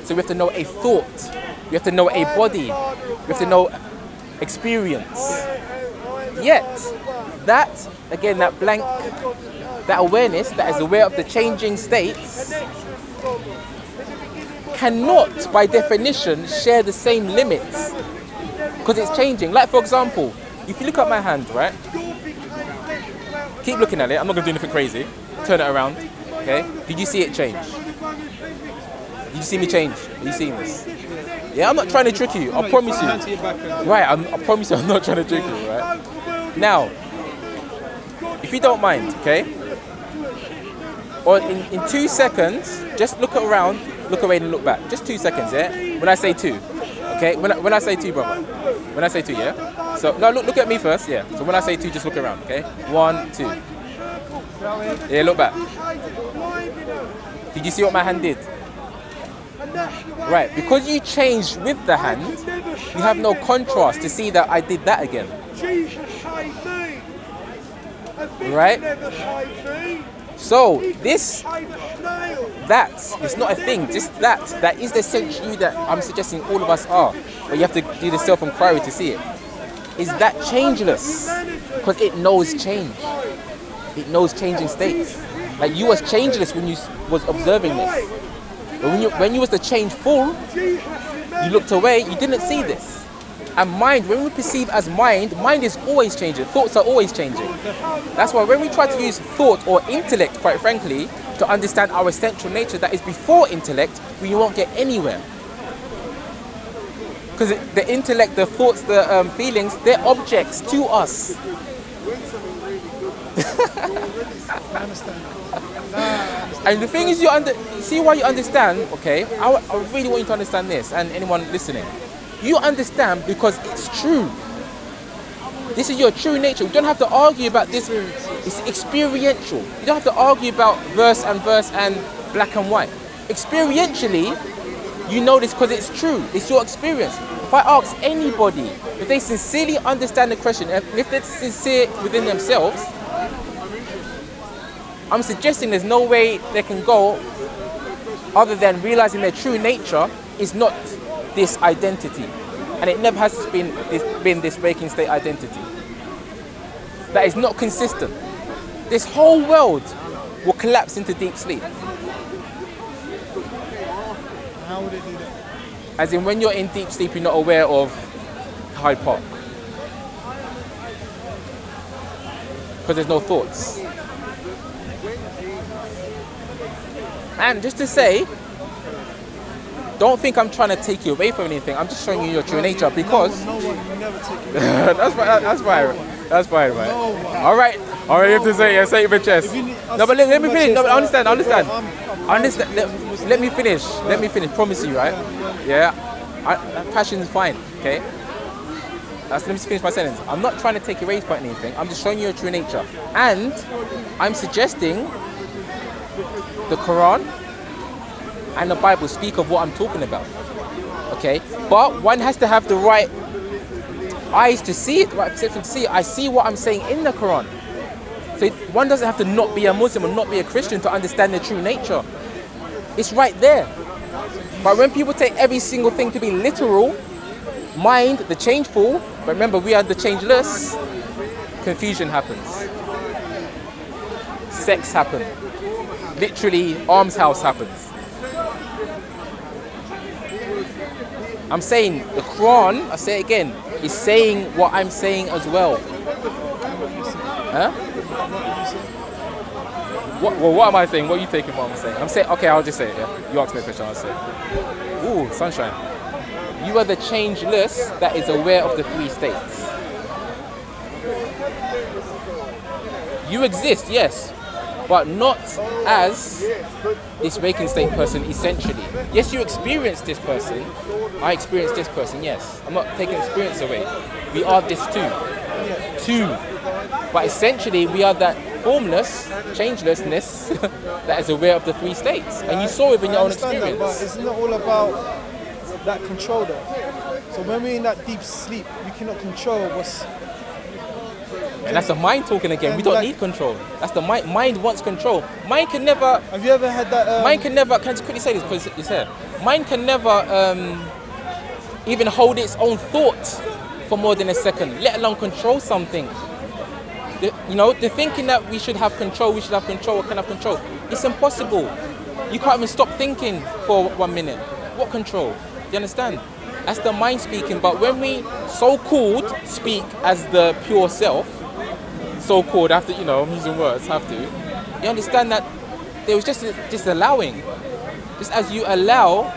So we have to know a thought. We have to know a body. We have to know experience. Yet, that, again, that blank, that awareness that is aware of the changing states cannot, by definition, share the same limits because it's changing. Like, for example, if you look at my hand, right? Keep looking at it. I'm not going to do anything crazy. Turn it around. Okay? Did you see it change? Did you see me change? Are you seeing this? Yeah, I'm not trying to trick you. I promise you. Right, I promise you I'm not trying to trick you, right? Now, if you don't mind, okay? Or in 2 seconds, just look around, look away and look back. Just 2 seconds, yeah? When I say two, okay? When I say two, brother. When I say two, yeah? So, no, look at me first, yeah? So when I say two, just look around, okay? 1, 2. Yeah, look back. Did you see what my hand did? Right, because you changed with the hand, you have no contrast to see that I did that again. Jesus saved me. And this Right? never saved me. So He this, saved a snail. that, it's not a thing, just that is the essential you that I'm suggesting all of us are. But you have to do the self-inquiry to see it. Is that changeless? Because it knows change. It knows changing states. Like you was changeless when you was observing this. But when you was the change full, you looked away, you didn't see this. And mind, when we perceive as mind is always changing. Thoughts are always changing. That's why when we try to use thought or intellect, quite frankly, to understand our essential nature that is before intellect, we won't get anywhere. Because the intellect, the thoughts, the feelings, they're objects to us. And the thing is, see why you understand, okay? I really want you to understand this, and anyone listening. You understand because it's true. This is your true nature. You don't have to argue about this. It's experiential. You don't have to argue about verse and black and white. Experientially, you know this because it's true. It's your experience. If I ask anybody, if they sincerely understand the question, and if they're sincere within themselves, I'm suggesting there's no way they can go other than realizing their true nature is not this identity. And it never has been this waking state identity. That is not consistent. This whole world will collapse into deep sleep. How would it do that? As in when you're in deep sleep, you're not aware of Hyde Park. Because there's no thoughts. And just to say, don't think I'm trying to take you away from anything. I'm just showing you your true nature because... No one, you never take it. That's fine, right? All right, you have to say it, say it with chest. No, but let me finish. No, but understand. Let me finish. Promise you, right? Yeah. Passion is fine, okay? Let me finish my sentence. I'm not trying to take away from anything. I'm just showing you your true nature. And I'm suggesting the Quran and the Bible speak of what I'm talking about. Okay? But one has to have the right eyes to see it, right perception to see it. I see what I'm saying in the Quran. So one doesn't have to not be a Muslim or not be a Christian to understand the true nature. It's right there. But when people take every single thing to be literal, mind, the changeful, but remember we are the changeless, confusion happens. Sex happens. Literally, arms house happens. I'm saying the Quran, I say it again, is saying what I'm saying as well. Huh? What am I saying? What are you taking what I'm saying? I'm saying, okay, I'll just say it, yeah? You ask me a question, I'll say it. Ooh, sunshine. You are the changeless that is aware of the three states. You exist, yes, but not as this waking state person essentially. Yes, you experience this person. I experience this person, yes. I'm not taking experience away. We are this too. But essentially, we are that formless, changelessness that is aware of the three states. And you saw it in your own experience. But isn't it all about that control though? So when we're in that deep sleep, we cannot control what's... And that's the mind talking again. We don't need control. That's the mind. Mind wants control. Mind can never... Have you ever had that... Mind can never... Can I just quickly say this because it's here. Mind can never even hold its own thought for more than a second, let alone control something. The thinking that we should have control, or can have control, it's impossible. You can't even stop thinking for 1 minute. What control? Do you understand? That's the mind speaking. But when we so-called speak as the pure self, so-called, I'm using words, have to, you understand that there was just allowing. Just as you allow,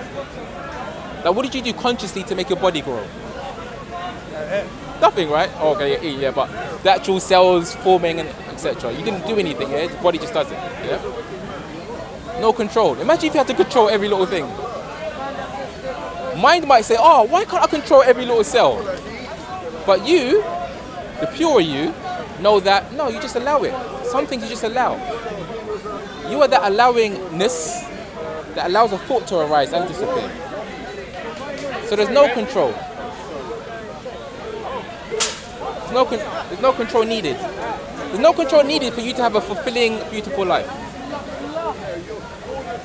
like what did you do consciously to make your body grow? Nothing, right? Oh, okay, you eat, yeah, but the actual cells forming and etc. You didn't do anything, yeah? The body just does it, yeah? No control. Imagine if you had to control every little thing. Mind might say, oh, why can't I control every little cell? But you, the pure you, know that, no, you just allow it. Some things you just allow. You are that allowingness that allows a thought to arise and disappear. So there's no control. There's no control needed. There's no control needed for you to have a fulfilling, beautiful life.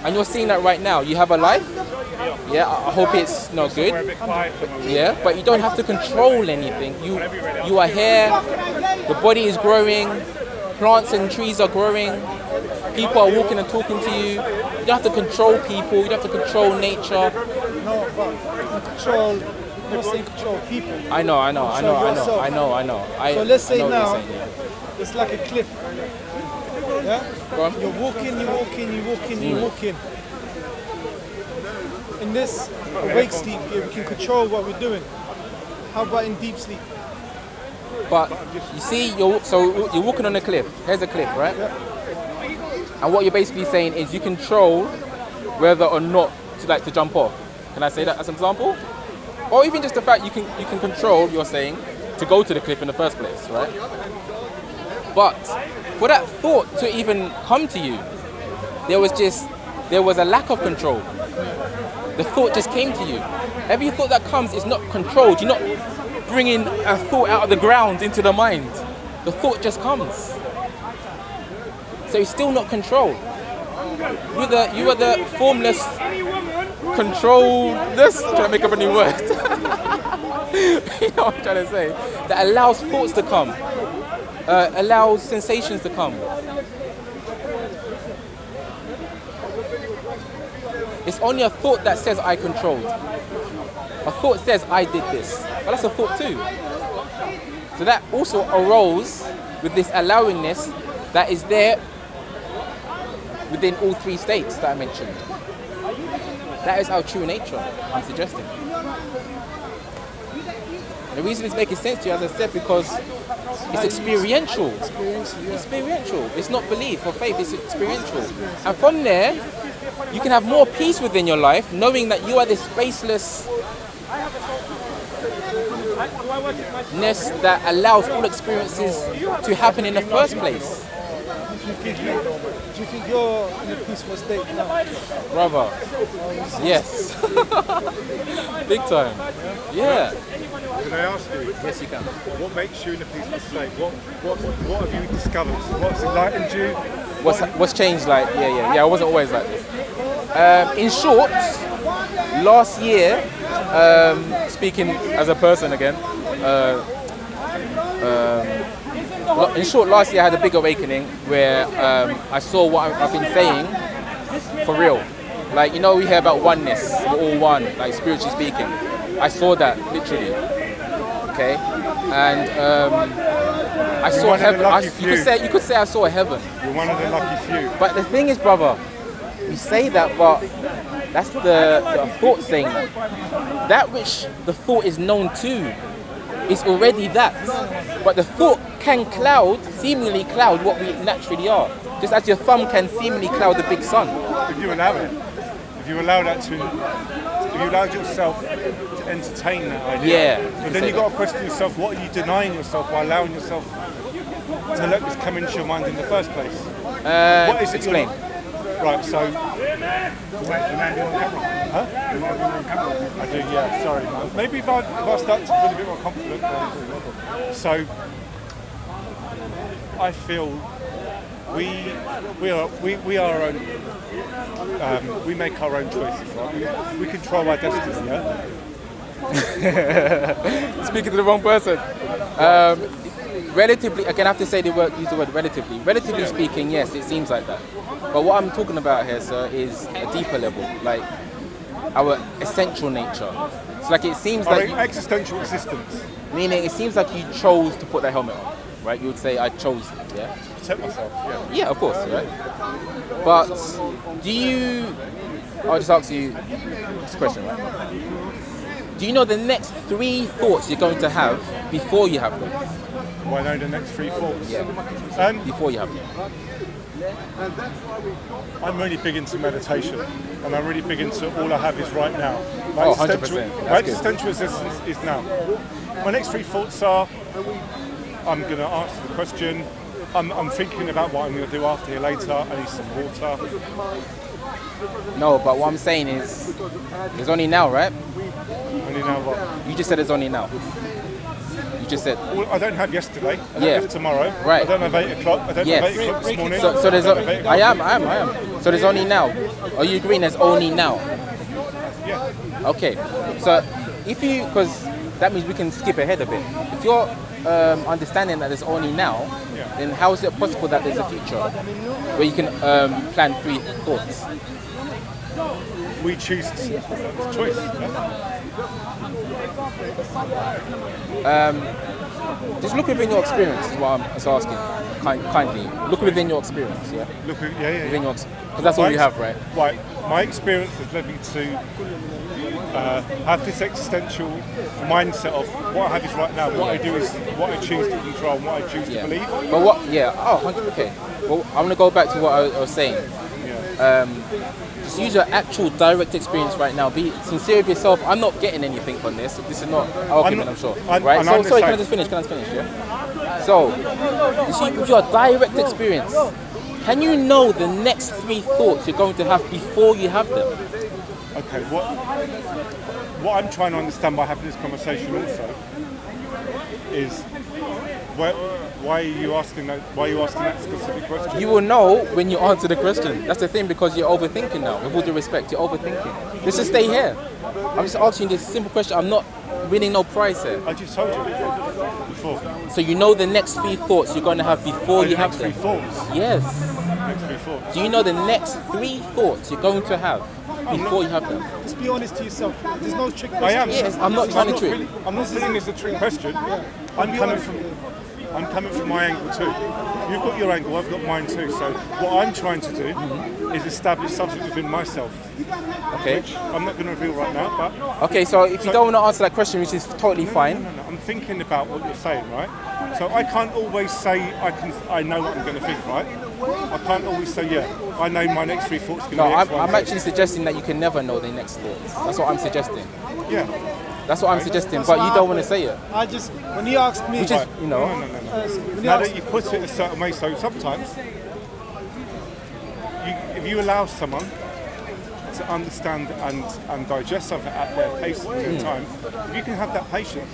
And you're seeing that right now. You have a life. Yeah, I hope it's not good. Yeah, but you don't have to control anything. You are here. The body is growing. Plants and trees are growing. People are walking and talking to you. You don't have to control people. You don't have to control nature. No, but you control. I'm not saying control people. I know. So let's say I know what now, you're saying, yeah. it's like a cliff. Yeah? Go on. You're walking. In this awake sleep, we can control what we're doing. How about in deep sleep? But you see, you're walking on a cliff. Here's a cliff, right? Yeah. And what you're basically saying is you control whether or not to jump off. Can I say that as an example? Or even just the fact you can control, you're saying, to go to the cliff in the first place, right? But for that thought to even come to you, there was a lack of control. The thought just came to you. Every thought that comes is not controlled. You're not bringing a thought out of the ground into the mind. The thought just comes. So it's still not controlled. You are the formless, controlless, trying to make up a new word. You know what I'm trying to say? That allows thoughts to come, allows sensations to come. It's only a thought that says I controlled. A thought says I did this. Well, that's a thought too. So that also arose with this allowingness that is there within all three states that I mentioned. That is our true nature, I'm suggesting. The reason it's making sense to you, as I said, because it's experiential. Experiential. It's not belief or faith, it's experiential. And from there, you can have more peace within your life, knowing that you are this spacelessness that allows all experiences to happen in the first place. Do you think you're in a peaceful state now? Brother. Yes. Big time. Yeah. Can I ask you? Yes, you can. What makes you in a peaceful state? What have you discovered? What's enlightened you? What's changed? I wasn't always like this. In short, last year, speaking as a person again, in short, last year I had a big awakening where I saw what I've been saying for real. Like, you know, we hear about oneness, we're all one, like spiritually speaking. I saw that literally. Okay, and I saw heaven. You could say I saw heaven. You're one of the lucky few. But the thing is, brother, you say that, but that's the thought saying that. That which the thought is known to is already that. But the thought can seemingly cloud what we naturally are. Just as your thumb can seemingly cloud the big sun. If you allow it, if you allowed yourself to entertain that idea. Yeah. But then you've got to question yourself, what are you denying yourself by allowing yourself to let this come into your mind in the first place? What is it? Explain. Right, so... Huh? I do, yeah, sorry. Man. Maybe if I start to feel a bit more confident. So, I feel we are our own. We make our own choices, right? We control our destiny, yeah? Speaking to the wrong person. Relatively, again, I have to say use the word relatively. Relatively speaking, yes, it seems like that. But what I'm talking about here, sir, is a deeper level, like our essential nature. It's like it seems Our like existential existence. meaning it seems like you chose to put that helmet on, right? You would say I chose, yeah. Protect myself, yeah. Yeah, of course, right? But I'll just ask you this question, right? Do you know the next 3 thoughts you're going to have before you have them? Do I know the next 3 thoughts? Yeah. Before you have them. I'm really big into meditation, and I'm really big into all I have is right now. 100%. My existential existence is now. My next 3 thoughts are, I'm going to answer the question. I'm thinking about what I'm going to do after here later. I need some water. No, but what I'm saying is, it's only now, right? Only now what? You just said it's only now. You just said. Well, I don't have yesterday. I don't Yeah. have tomorrow. Right. I don't have 8 o'clock. I don't Yes. have 8 o'clock this morning. So there's. I don't have 8 I o'clock. am. So there's only now. Are you agreeing there's only now? Yeah. Okay. So if you, because that means we can skip ahead a bit. If you're understanding that there's only now, Yeah. then how is it possible that there's a future where you can plan 3 thoughts? We choose choice. Yeah? Just look within your experience is what I'm just asking. Kindly. Look within your experience, yeah? Look, yeah. Within your because that's all you have, right? Right. My experience has led me to have this existential mindset of what I have is right now. What I do is what I choose to control, what I choose to believe. But what, okay. Well, I'm going to go back to what I was saying. Yeah. Just use your actual direct experience right now. Be sincere with yourself. I'm not getting anything from this. This is not an argument, I'm sure. Right? and So, I'm the sorry, can I same. just finish? Yeah? So, you see, with your direct experience, can you know the next 3 thoughts you're going to have before you have them? Okay, what I'm trying to understand by having this conversation also is why are you asking that specific question? You will know when you answer the question. That's the thing, because you're overthinking now. With all due respect, you're overthinking. Let's just stay here. I'm just asking you this simple question. I'm not winning no prize here. I just told you before. So you know the next 3 thoughts you're going to have before you have them? Next 3 thoughts. Yes. Next 3 thoughts. Do you know the next 3 thoughts you're going to have before you have them? Just be honest to yourself. There's no trick question. I am. Yes, I'm not trying to trick. I'm not saying it's a trick question. I'm coming from my angle too. You've got your angle, I've got mine too. So what I'm trying to do is establish something within myself. Okay. Which I'm not going to reveal right now, but Okay, so if you don't want to answer that question, which is totally fine. No. I'm thinking about what you're saying, right? So I can't always say I know what I'm going to think, right? I can't always say, yeah, I know my next 3 thoughts going to No, be X, Y, I'm Z. actually suggesting that you can never know the next thoughts. That's what I'm suggesting. Yeah. That's what I'm suggesting, but you don't want to say it. I just, when he asked me, Which is, you know, No. when he Now asked, that you put it a certain way, so sometimes, if you allow someone to understand and digest something at their pace and their time, if you can have that patience,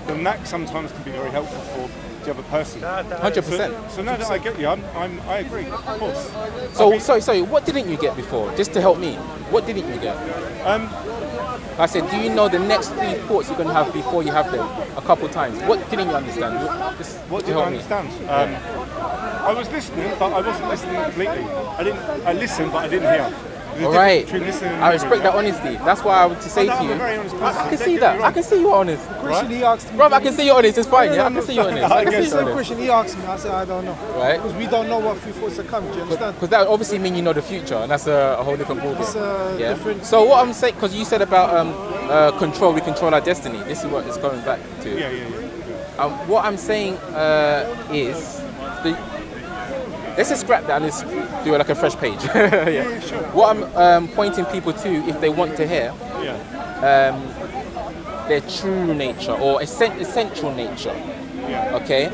then that sometimes can be very helpful for the other person. 100%. So now that I get you, I agree, of course. So, sorry, what didn't you get before? Just to help me, what didn't you get? I said, do you know the next 3 thoughts you're going to have before you have them a couple times? What didn't you understand? Just What to did I help me. understand? I was listening, but I wasn't listening completely. I listened, but I didn't hear. There's a All difference right, between listening and I hearing, respect that yeah? honesty. That's why I would to say No, to I'm you. a very honest I person. can Don't see get me that. I wrong. can see you're honest. question he asked me. Bro, I can see you're honest. It's fine, yeah? I no, can see you're honest. I I can get see it. you're The honest. question he asked me, I said, I don't know. Right? Because we don't know what 3 thoughts are coming, do you understand? Because that would obviously mean you know the future, and that's a whole different ballgame. It's different. So what I'm saying, because you said about control, we control our destiny. This is what it's going back to. Yeah. What I'm saying is, let's just scrap that and let's do like a fresh page. Yeah. Sure. What I'm pointing people to, if they want to hear, Yeah. their true nature or essential nature. Yeah. Okay,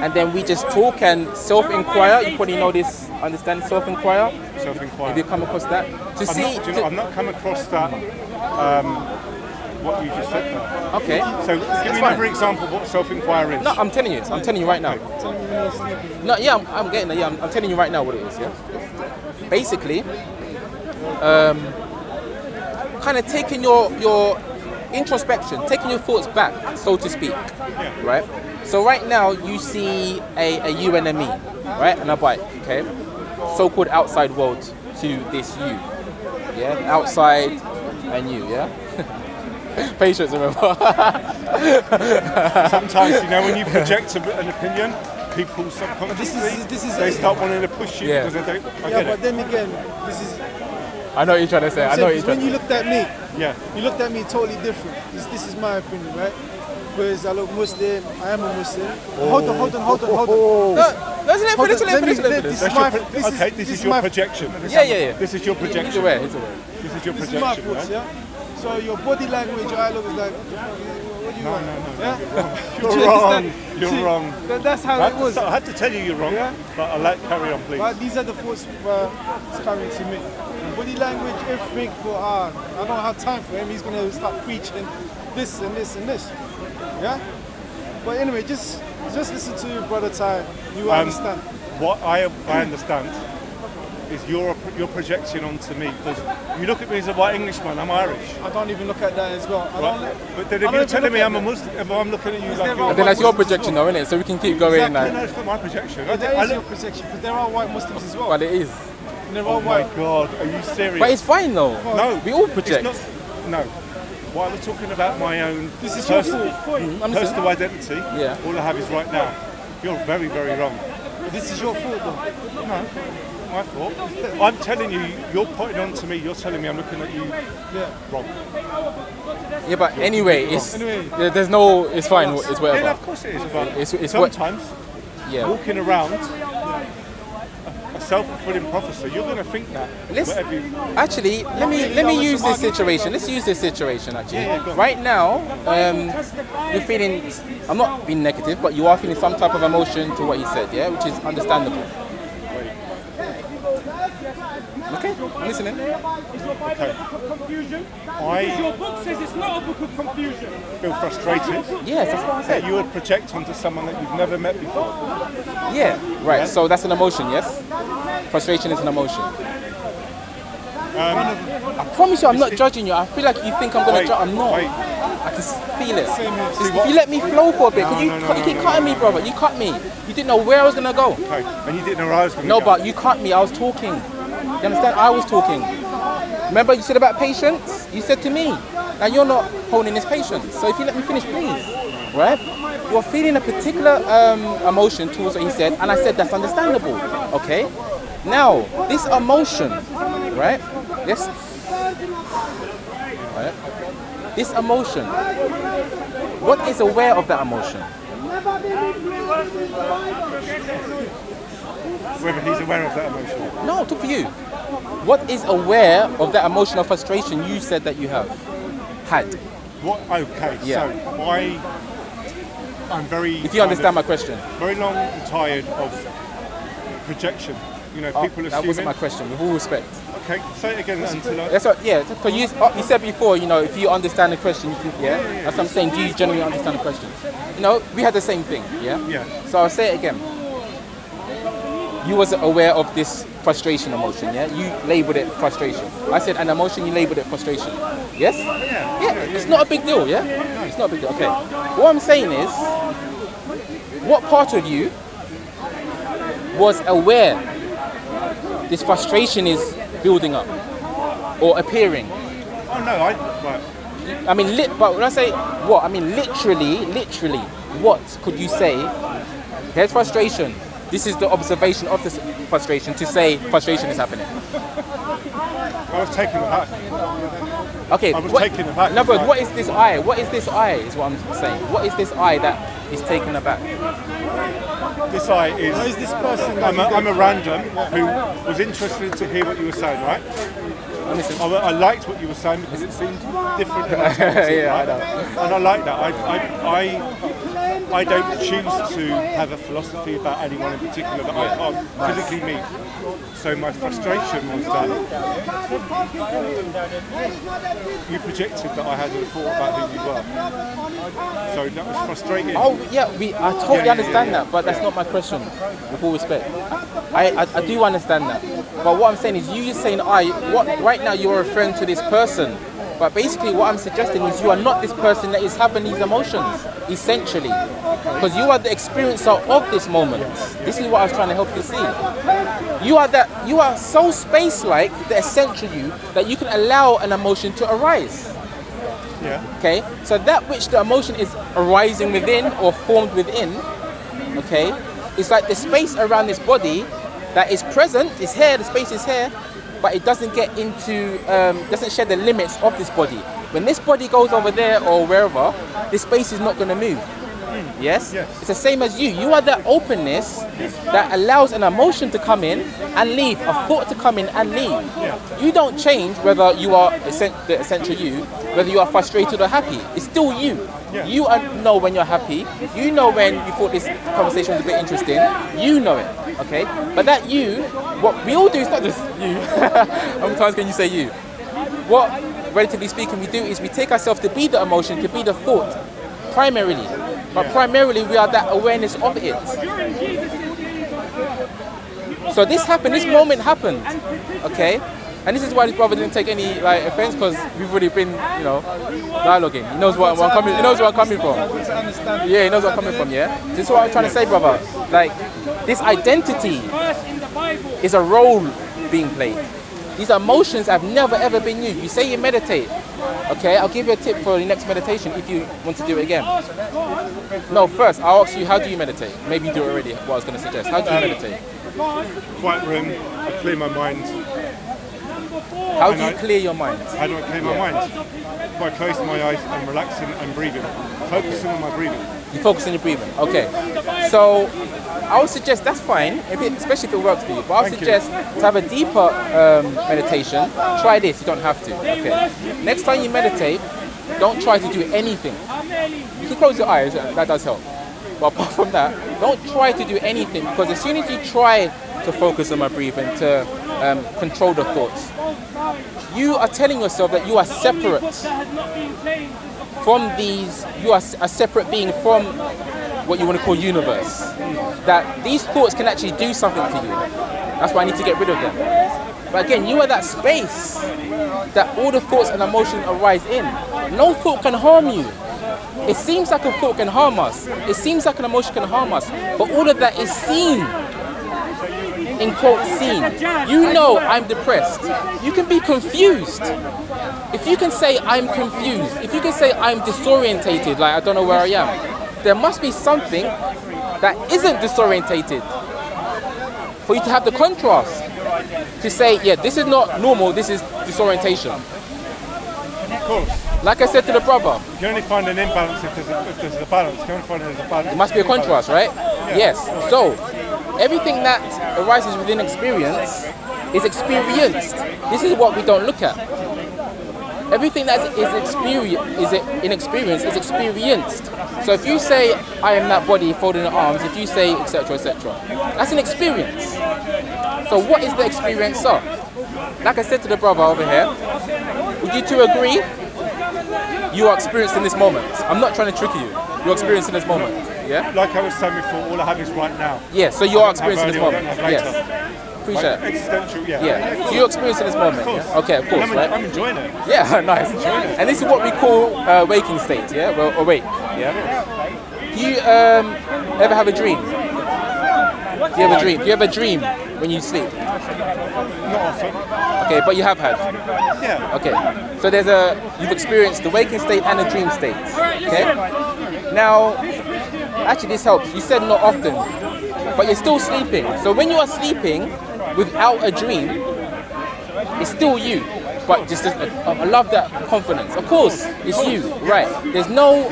and then we just talk and self-inquire. You probably know this, understand self-inquire. Self-inquiry. Have you come across that? I've not come across that. What you just said there. Okay. So give me fine. another example of what self-inquiry is. No, I'm telling you. I'm telling you right now. Tell me when you're sleeping. No, yeah, I'm getting it. Yeah, I'm telling you right now what it is. Yeah. Basically, kind of taking your introspection, taking your thoughts back, so to speak. Yeah. Right. So right now you see a you and a me, right, and a bike. Okay. So-called outside world to this you. Yeah. Outside and you. Yeah. Patience, remember. Sometimes, when you project an opinion, people subconsciously This is they start wanting to push you Yeah. because they don't. I Yeah, get but it. then again, this is. I know what you're trying to say. I know what you're When trying you to looked at me, Yeah. you looked at me totally different. This is my opinion, right? Because I look Muslim, I am a Muslim. Hold on. No, let's Hold on, let me- finish it. this That's is my- your this is- okay, this this is is your my- projection. Yeah. This is your He's projection. aware. This is your This is my projection, thoughts, right? yeah? So your body language, I look is like, What do you No, want? no, Yeah? You're Do you wrong. understand? You're See, wrong. That's how it was. I had to tell you you're wrong, Yeah. but I'll let carry on, please. But these are the thoughts it's coming to me. Body language, everything for I don't have time for him. He's gonna start preaching this and this and this. Yeah. But anyway, just listen to your brother Ty. You understand. What I understand is you're projecting onto me because you look at me as a white Englishman. I'm Irish. I don't even look at that as well. I Right? don't. But then I if don't you're even telling look me at I'm a that. Muslim, if I'm looking at you Is like there you're a But then that's your Muslims as projection, well? though, isn't it? So we can keep going. No, Like, no, it's not my projection. But that is your projection because there are white Muslims as well. but it is. And there Oh are my white. God, are you serious? But it's fine though. No, we all it's project. not- no. What I was talking about my own This is your personal, fault. I'm listening. personal identity. Yeah. All I have is right now. You're very, very wrong. This is your fault though. No, my fault. I'm telling you, you're pointing on to me. You're telling me I'm looking at you Yeah. wrong. Yeah, but anyway, it's Anyway. there's no. It's fine. It's Yeah, whatever. of course it is. But It's what. sometimes Yeah. walking around a self-fulfilling prophecy, you're going to think that. Let's whatever you, actually let me use this situation. Let's use this situation actually. Yeah, go on. Right now, you're feeling. I'm not being negative, but you are feeling some type of emotion to what he said, yeah, which is understandable. Okay, I'm listening. okay. Your I book says it's not a book of confusion. feel frustrated Yes, that's what I that said. you would project onto someone that you've never met before. Yeah, right. So that's an emotion, yes. Frustration is an emotion. I promise you, I'm not judging you. I feel like you think I'm gonna judge. I'm not. Wait. I can feel it. See If what- you let me flow for a bit, No, you, no, no, you keep no, cutting me, brother. You cut me. You didn't know where I was gonna go. Okay, and you didn't know where I was going to No, go. but you cut me. I was talking. You understand? I was talking. Remember you said about patience? You said to me. Now you're not holding this patience. So if you let me finish, please. Right? You're feeling a particular emotion towards what he said, and I said that's understandable. Okay? Now, this emotion, right? This right? This emotion. What is aware of that emotion? Whether he's aware of that emotion. No, talk for you. What is aware of that emotional frustration you said that you have had? What? Okay, Yeah. so I'm very. If you understand my question. Very long and tired of projection. You know, people That wasn't assuming. my question, with all respect. Okay, say it again until I. That's what, yeah, because you said before, you know, if you understand the question, you can, yeah? That's what I'm saying, do you genuinely understand the question? You know, we had the same thing, yeah? Yeah. So I'll say it again. You wasn't aware of this frustration emotion, yeah? You labeled it frustration. I said an emotion, you labeled it frustration. Yes? Yeah, it's not a big deal, yeah? No, it's not a big deal, okay. What I'm saying is, what part of you was aware this frustration is building up or appearing? Oh no, right. I mean, but when I say what, I mean literally, what could you say? Here's frustration. This is the observation of this frustration to say frustration is happening. I was taken aback. Okay. I was taken aback. No, but what is this I? What is this I? Is what I'm saying. What is this I that is taken aback? This I is. Who is this person? that I'm you a random who was interested to hear what you were saying, right? Listen. I liked what you were saying because it seemed different than I expected, Yeah, I right? know. And I like that. I don't choose to have a philosophy about anyone in particular that I can't physically meet. So my frustration was that you projected that I hadn't thought about who you were. So that was frustrating. Oh yeah, I totally Yeah, understand yeah. that, but that's not my question. With all respect, I do understand that. But what I'm saying is, you just saying right now you are referring to this person, but basically what I'm suggesting is you are not this person that is having these emotions, essentially, because you are the experiencer of this moment. This is what I was trying to help you see. You are so space-like, the essential you, that you can allow an emotion to arise. Yeah. Okay, so that which the emotion is arising within or formed within, okay, it's like the space around this body that is present, is here, the space is here, but it doesn't get into, doesn't share the limits of this body. When this body goes over there or wherever, this space is not going to move. Yes? Yes. It's the same as you. You are that openness that allows an emotion to come in and leave, a thought to come in and leave. You don't change whether you are the essential you, whether you are frustrated or happy. It's still you. You know when you're happy. You know when you thought this conversation was a bit interesting. You know it, okay? But that you, what we all do is not just you. How many times can you say you? What, relatively speaking, we do is we take ourselves to be the emotion, to be the thought, primarily. But primarily, we are that awareness of it. So this happened, this moment happened, okay? And this is why this brother didn't take any offense, because we've already been, dialoguing. He knows where I'm coming. He knows where I'm coming from. Yeah, he knows where I'm coming from. Yeah. This is what I'm trying to say, brother. Like, this identity is a role being played. These emotions have never ever been you. You say you meditate. Okay, I'll give you a tip for the next meditation if you want to do it again. No, first I'll ask you, how do you meditate? Maybe you do it already. What I was going to suggest. How do you meditate? Quiet room, I clear my mind. How do you clear your mind? How do I clear my mind? By closing my eyes and relaxing and breathing. Focusing on my breathing. You focus on your breathing. Okay. So I would suggest that's fine, especially if it works for you. But I would suggest to have a deeper meditation. Try this. You don't have to. Okay. Next time you meditate, don't try to do anything. You can close your eyes. That does help. But apart from that, don't try to do anything, because as soon as you try to focus on my breathing, to control the thoughts, you are telling yourself that you are separate from these. You are a separate being from what you want to call universe. That these thoughts can actually do something to you. That's why I need to get rid of them. But again, you are that space that all the thoughts and emotions arise in. No thought can harm you. It seems like a thought can harm us. It seems like an emotion can harm us. But all of that is seen. In quote, seen. You know I'm depressed. You can be confused. If you can say I'm confused, if you can say I'm disorientated, like I don't know where I am, there must be something that isn't disorientated for you to have the contrast. To say, yeah, this is not normal, this is disorientation. Of course. Like I said to the brother, You can only find an imbalance if there's a balance. You can only find there's a balance. there must be a contrast, right? Yes. So, everything that arises within experience is experienced. This is what we don't look at. Everything that is in experience is experienced. So if you say, I am that body folding the arms, if you say, etc., etc., that's an experience. So what is the experience of? Like I said to the brother over here, would you two agree? You are experiencing this moment. I'm not trying to trick you. You're experiencing this moment. Yeah? Like I was saying before, all I have is right now. Yeah, so you are experiencing this moment. Yes. Appreciate it. Existential, Yeah. So you're experiencing this moment. Yeah? Okay, of course, right? I'm enjoying it. Yeah, nice. And this is what we call waking state, yeah? Well, awake, yeah? Do you ever have a dream? Do you have a dream? Do you have a dream when you sleep? Not often. Okay, but you have had. Yeah. Okay. So you've experienced the waking state and the dream state. Okay? Now, actually this helps. You said not often, but you're still sleeping. So when you are sleeping without a dream, it's still you. But just, I love that confidence. Of course, it's you, right? There's no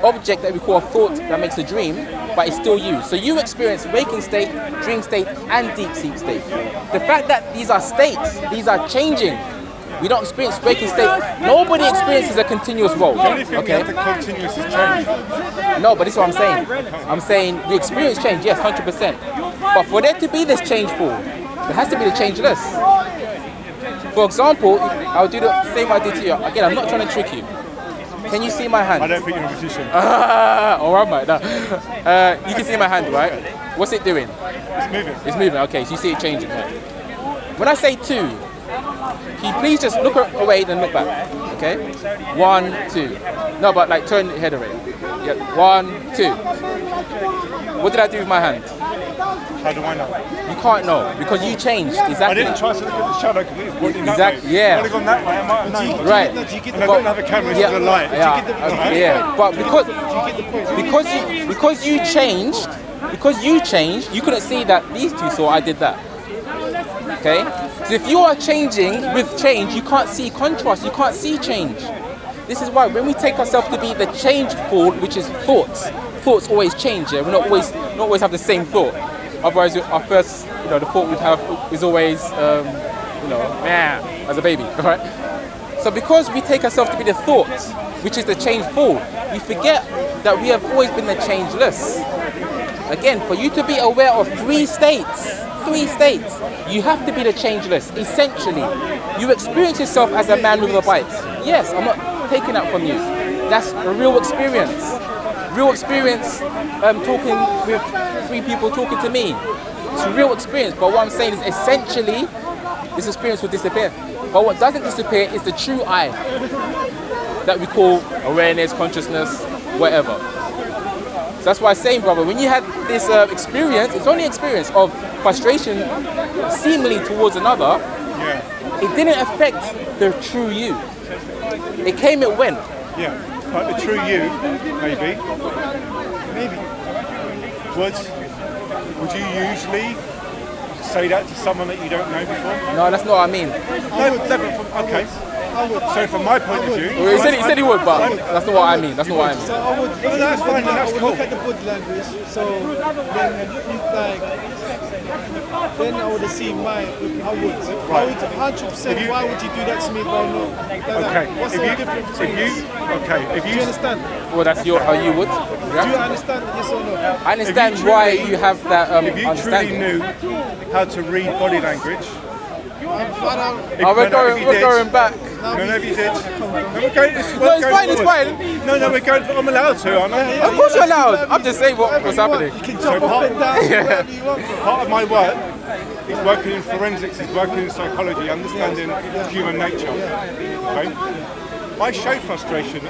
object that we call a thought that makes a dream, but it's still you. So you experience waking state, dream state, and deep sleep state. The fact that these are states, these are changing. We don't experience waking state. Nobody experiences a continuous world. The only thing we have to continuous is change. No, but this is what I'm saying. I'm saying we experience change, yes, 100%. But for there to be this changeful, there has to be the changeless. For example, I'll do the same I did to you. Again, I'm not trying to trick you. Can you see my hand? I don't think you're a magician. Alright, mate. No. You can see my hand, right? What's it doing? It's moving. It's moving, okay, so you see it changing. Right? When I say 2, can you please just look away then look back? Okay? 1, 2. No, but like turn your head away. Yep. 1, 2. What did I do with my hand? How do I know? You can't know because you changed. Exactly. I didn't try to look at the shadow because it was pointing that Exactly. way. Yeah. If I'd have gone that way, I might have known. Right. Do you get And I don't have a camera, this is a light. Yeah. But because you changed, you couldn't see that these two saw I did that. Okay? So if you are changing with change, you can't see contrast, you can't see change. This is why when we take ourselves to be the changeful, which is thoughts, thoughts always change. Yeah, we not always have the same thought. Otherwise, our first, the thought we'd have is always, as a baby, right? So because we take ourselves to be the thought, which is the changeful, we forget that we have always been the changeless. Again, for you to be aware of three states, you have to be the changeless. Essentially, you experience yourself as a man with a bike. Yes, I'm not taking that from you. That's a real experience. Talking with three people talking to me. It's a real experience. But what I'm saying is, essentially, this experience will disappear. But what doesn't disappear is the true I that we call awareness, consciousness, whatever. So that's why I'm saying, brother, when you had this experience, it's only experience of frustration seemingly towards another, it didn't affect the true you. It came, it went. Yeah, but the true you, maybe. Would you usually say that to someone that you don't know before? No, that's not what I mean. Okay. So from my point of view... Well, he said he would, but that's not what I mean. That's not what I mean. So I would, that's fine, that's cool. look at the body language. So then I would see I would 100%. Why would you do that to me, bro? No. Okay. What's the difference between us? If Do you understand? Well, that's how you would. Do you understand? Yes or no? I understand why you have that if you understanding. truly knew how to read body language... we're going back. No, if you did. No, we're going, It's fine. No, we're going. I'm allowed to, aren't I? Of course you're allowed. I'm just saying what's happening. You can jump up and down wherever you want. Part of my work is working in forensics, is working in psychology, understanding human nature. Okay? I show frustration.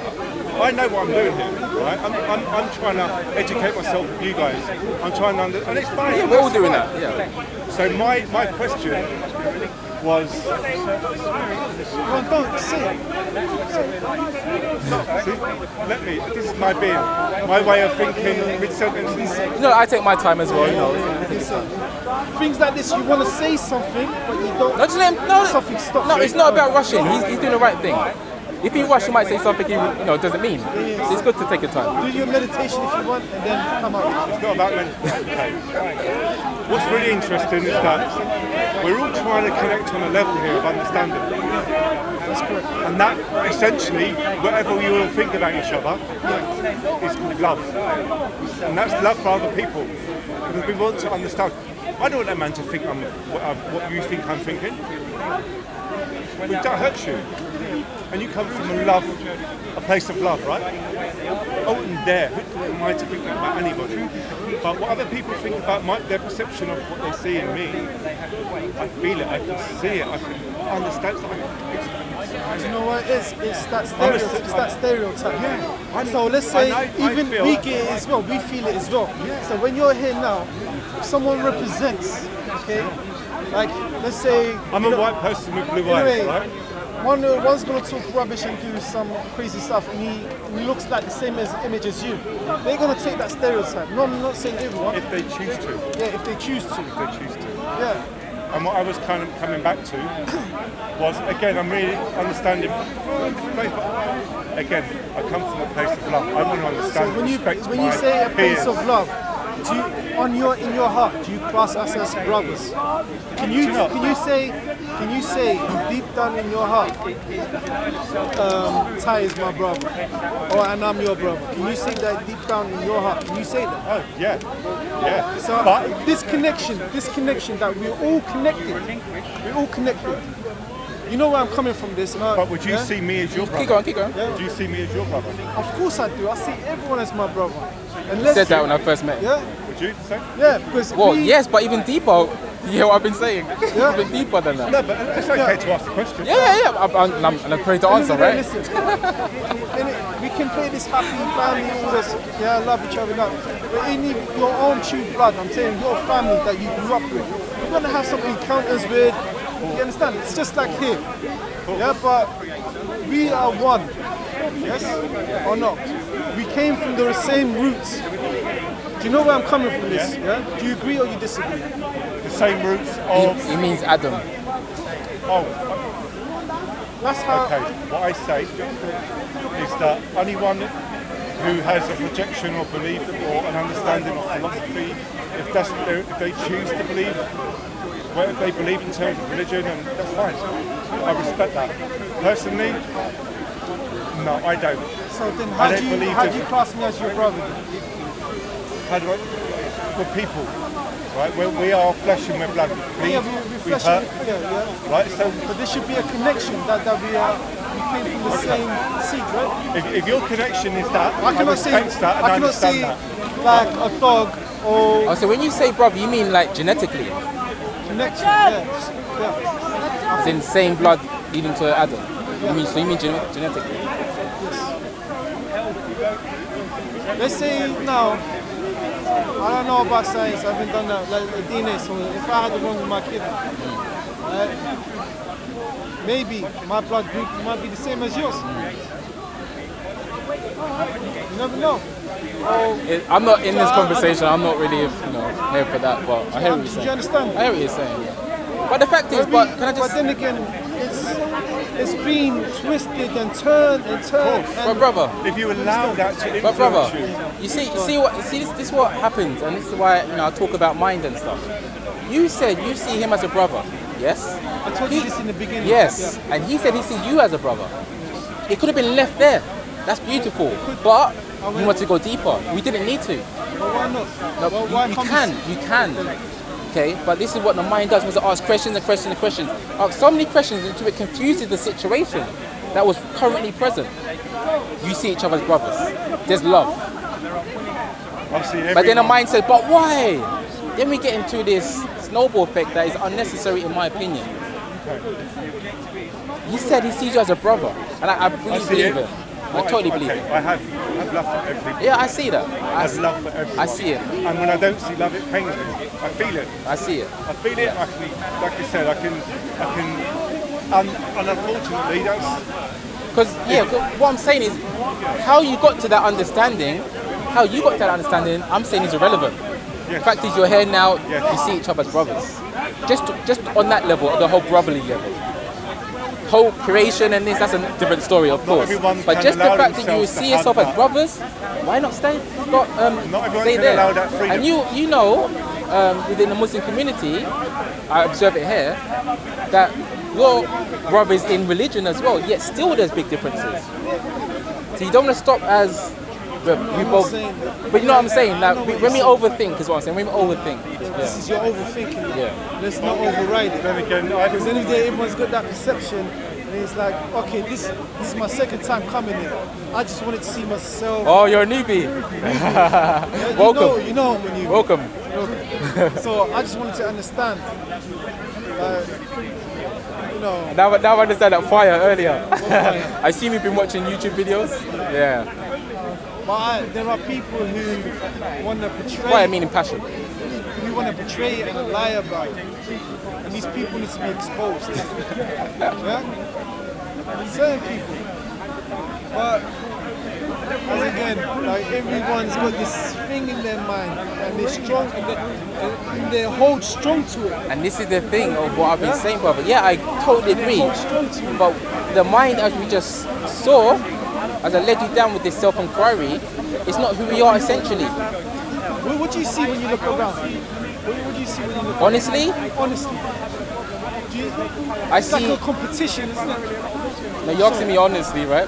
I know what I'm doing here, right? I'm trying to educate myself with you guys. I'm trying to understand, and it's fine. Yeah, we're all doing that. Yeah. So my question was... Well, don't say it. See, this is my being, my way of thinking mid-sentence. I take my time as well. Things like this, you want to say something, but you don't. Something stops. No, it's not about rushing. He's doing the right thing. If he rush, he might say something he doesn't mean. So it's good to take your time. Do your meditation if you want, and then come out. It's not about meditation. What's really interesting is that we're all trying to connect on a level here of understanding. That's correct. And that, essentially, whatever you all think about each other, is called love. And that's love for other people. Because we want to understand. I don't want that man to think what you think I'm thinking. But that hurts you. And you come from a place of love, right? I wouldn't dare. Who am I to think that about anybody? But what other people think about their perception of what they see in me, I feel it, I can see it, I can understand it. Do you know what it is? It's that stereotype. Yeah. So let's say even we get it as well, we feel it as well. Yeah. So when you're here now, if someone represents, okay, like let's say... I'm a white person with blue eyes, right? One's going to talk rubbish and do some crazy stuff, and he looks like the same image as you. They're going to take that stereotype. No, I'm not saying everyone. If they choose to. Yeah, if they choose to. Yeah. And what I was kind of coming back to was, again, I'm really understanding. Again, I come from a place of love. I want to understand. So when you say a place of love, in your heart, do you class us as brothers? Can you say deep down in your heart, Ty is my brother, and I'm your brother? Can you say that deep down in your heart? Can you say that? Oh yeah. So but this connection that we're all connected. You know where I'm coming from this. But would you see me as your brother? Keep going. Yeah. Do you see me as your brother? Of course I do. I see everyone as my brother. You said that when I first met you. Yeah. Would you say? Yeah, because yes, but even deeper. You hear what I've been saying? Yeah. Even deeper than that. No, but it's okay to ask the question. Yeah. I'm afraid to answer, right? Listen, we can play this happy family, all this. Yeah, love each other. No. But in your own true blood, I'm saying your family that you grew up with, you're gonna have some encounters with. You understand? It's just like here. Yeah, but we are one. Yes or no? We came from the same roots. Do you know where I'm coming from this? Yeah? Do you agree or you disagree? The same roots of... He means Adam. Oh. That's how... Okay, what I say is that only one who has a projection or belief or an understanding of philosophy, if they choose to believe, well, if they believe in terms of religion, and that's fine. I respect that. Personally, no, I don't. So then I don't believe how do that- you class me as your brother then? How do I? We're people, right? We are flesh and we're blood. We flesh hurt, and- yeah. right? So But there should be a connection that we came from the same seed, right? if your connection is that, I cannot say respect that and I cannot understand say that. like a dog or Oh, so when you say brother, you mean like genetically? connection. Yeah. As in same blood leading to Adam? You mean genetically? Let's say now, I don't know about science, I haven't done that, like the DNA, so if I had the one with my kid, maybe my blood group might be the same as yours. You never know. I'm not in this conversation. I'm not really, here for that. But I hear what you're Do saying. you understand? I hear what you're saying. Yeah. But the fact is, but can I just? But then again, it's been twisted and turned and turned. But And brother, If you allow that to but brother, influence you, this is what happens, and this is why I talk about mind and stuff. You said you see him as a brother, yes? I told you this in the beginning. Yes, and he said he sees you as a brother. It could have been left there. That's beautiful, but we want to go deeper. We didn't need to. But why not? No, Well, why you can't can. Okay, but this is what the mind does: was to ask questions and questions and questions. Ask so many questions until it confuses the situation that was currently present. You see each other as brothers. There's love. obviously But then the mind says, but why? Then we get into this snowball effect that is unnecessary in my opinion. He said he sees you as a brother, and I really see believe it. it. I totally believe Okay, it. I have love for everybody. Yeah, I see that. I have love for everyone. I see it. And when I don't see love, it pains me. I feel it. I see it. I feel it. I can, like I said, I can, and unfortunately, that's Because what I'm saying is, how you got to that understanding, I'm saying is irrelevant. The fact is, you're here now. Yes. You see each other as brothers. Just on that level, the whole brotherly level. Whole creation and this, that's a different story, of course. everyone But can just the allow fact that you themselves to see have yourself as that. brothers, why not stay? Not everyone Stay can there. allow that freedom. And you know, within the Muslim community, I observe it here, that your brothers in religion as well, yet still there's big differences. So you don't want to stop as we both. But you know what I'm saying? Like, when we overthink is what I'm saying. When we overthink. This is your overthinking. Yeah. Let's not override it. then again, Because then if everyone's got that perception, and it's like, okay, this is my second time coming here. I just wanted to see myself. Oh, you're a newbie. Welcome. You know when you. Welcome. So I just wanted to understand. Now I understand that fire earlier. fire? I assume you've been watching YouTube videos. Yeah. But there are people who want to portray. Fire meaning passion. We want to portray it and lie about it. And these people need to be exposed. Yeah? Certain people. But as again, like everyone's got this thing in their mind and they're strong and they hold strong to it. And this is the thing of what I've been saying, brother. Yeah, I totally agree. Hold strong to it. But the mind, as we just saw, as I led you down with this self-inquiry, it's not who we are essentially. What do you see when you look around? What do you see when you look Honestly, around? Honestly. I It's like see. a competition, isn't it? No, you're asking me honestly, right?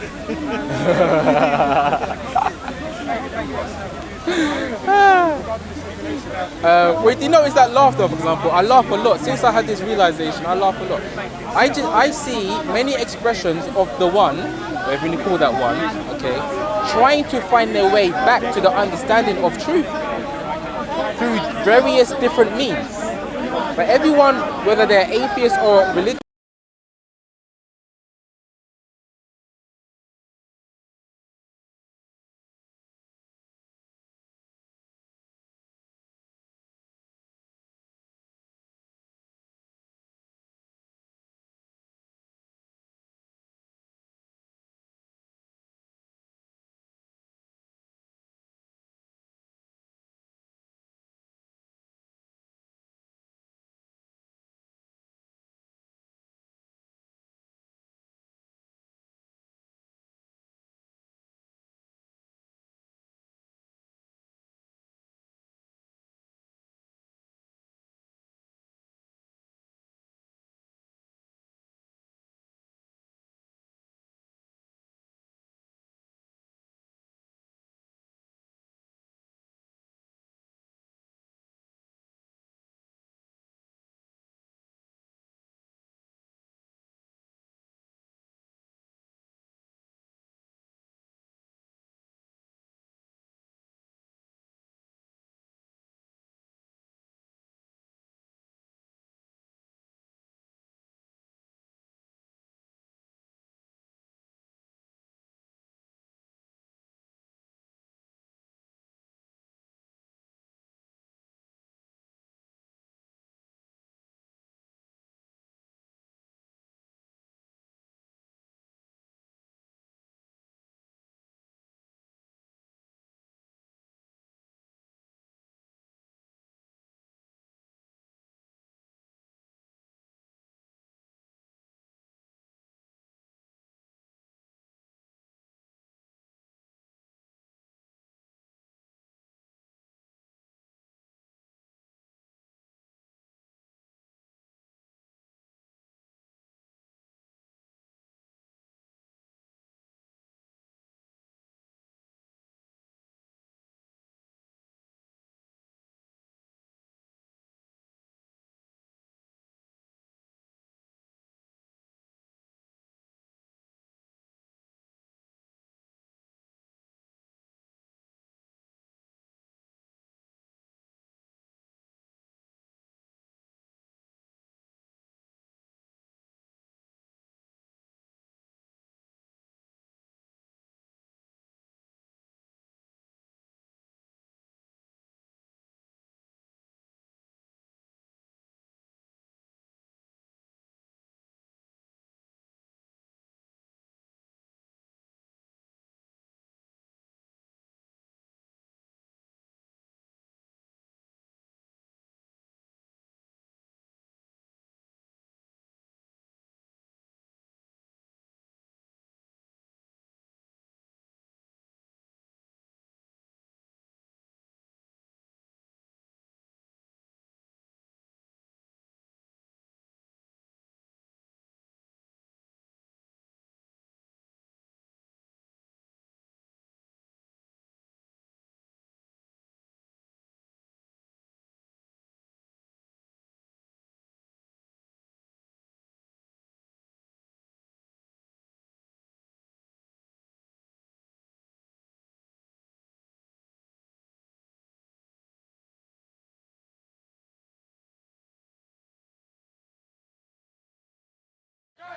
Wait, do you notice that laughter, for example? I laugh a lot. Since I had this realization, I laugh a lot. I see many expressions of the one, whatever you call that one, okay, trying to find their way back to the understanding of truth through various different means. But everyone, whether they're atheist or religious,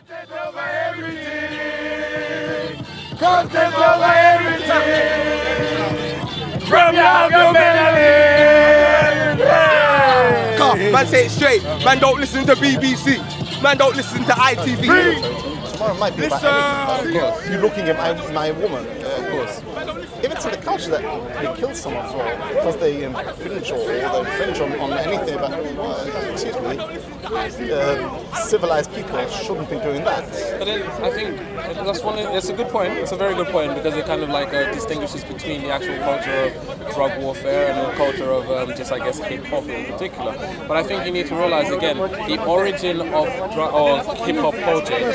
Content over everything. Content over everything. From your melanin. Come, man, say it straight. Man, don't listen to BBC. Man, don't listen to ITV. Tomorrow might be about anything, but of course. You're looking at my woman, of course. If it's in the culture that they kill someone for because they infringe or they infringe on anything about, excuse me, civilized people shouldn't be doing that. But then I think that's a good point. It's a very good point because it kind of like distinguishes between the actual culture of drug warfare and the culture of just I guess hip hop in particular. But I think you need to realize again the origin of hip hop culture did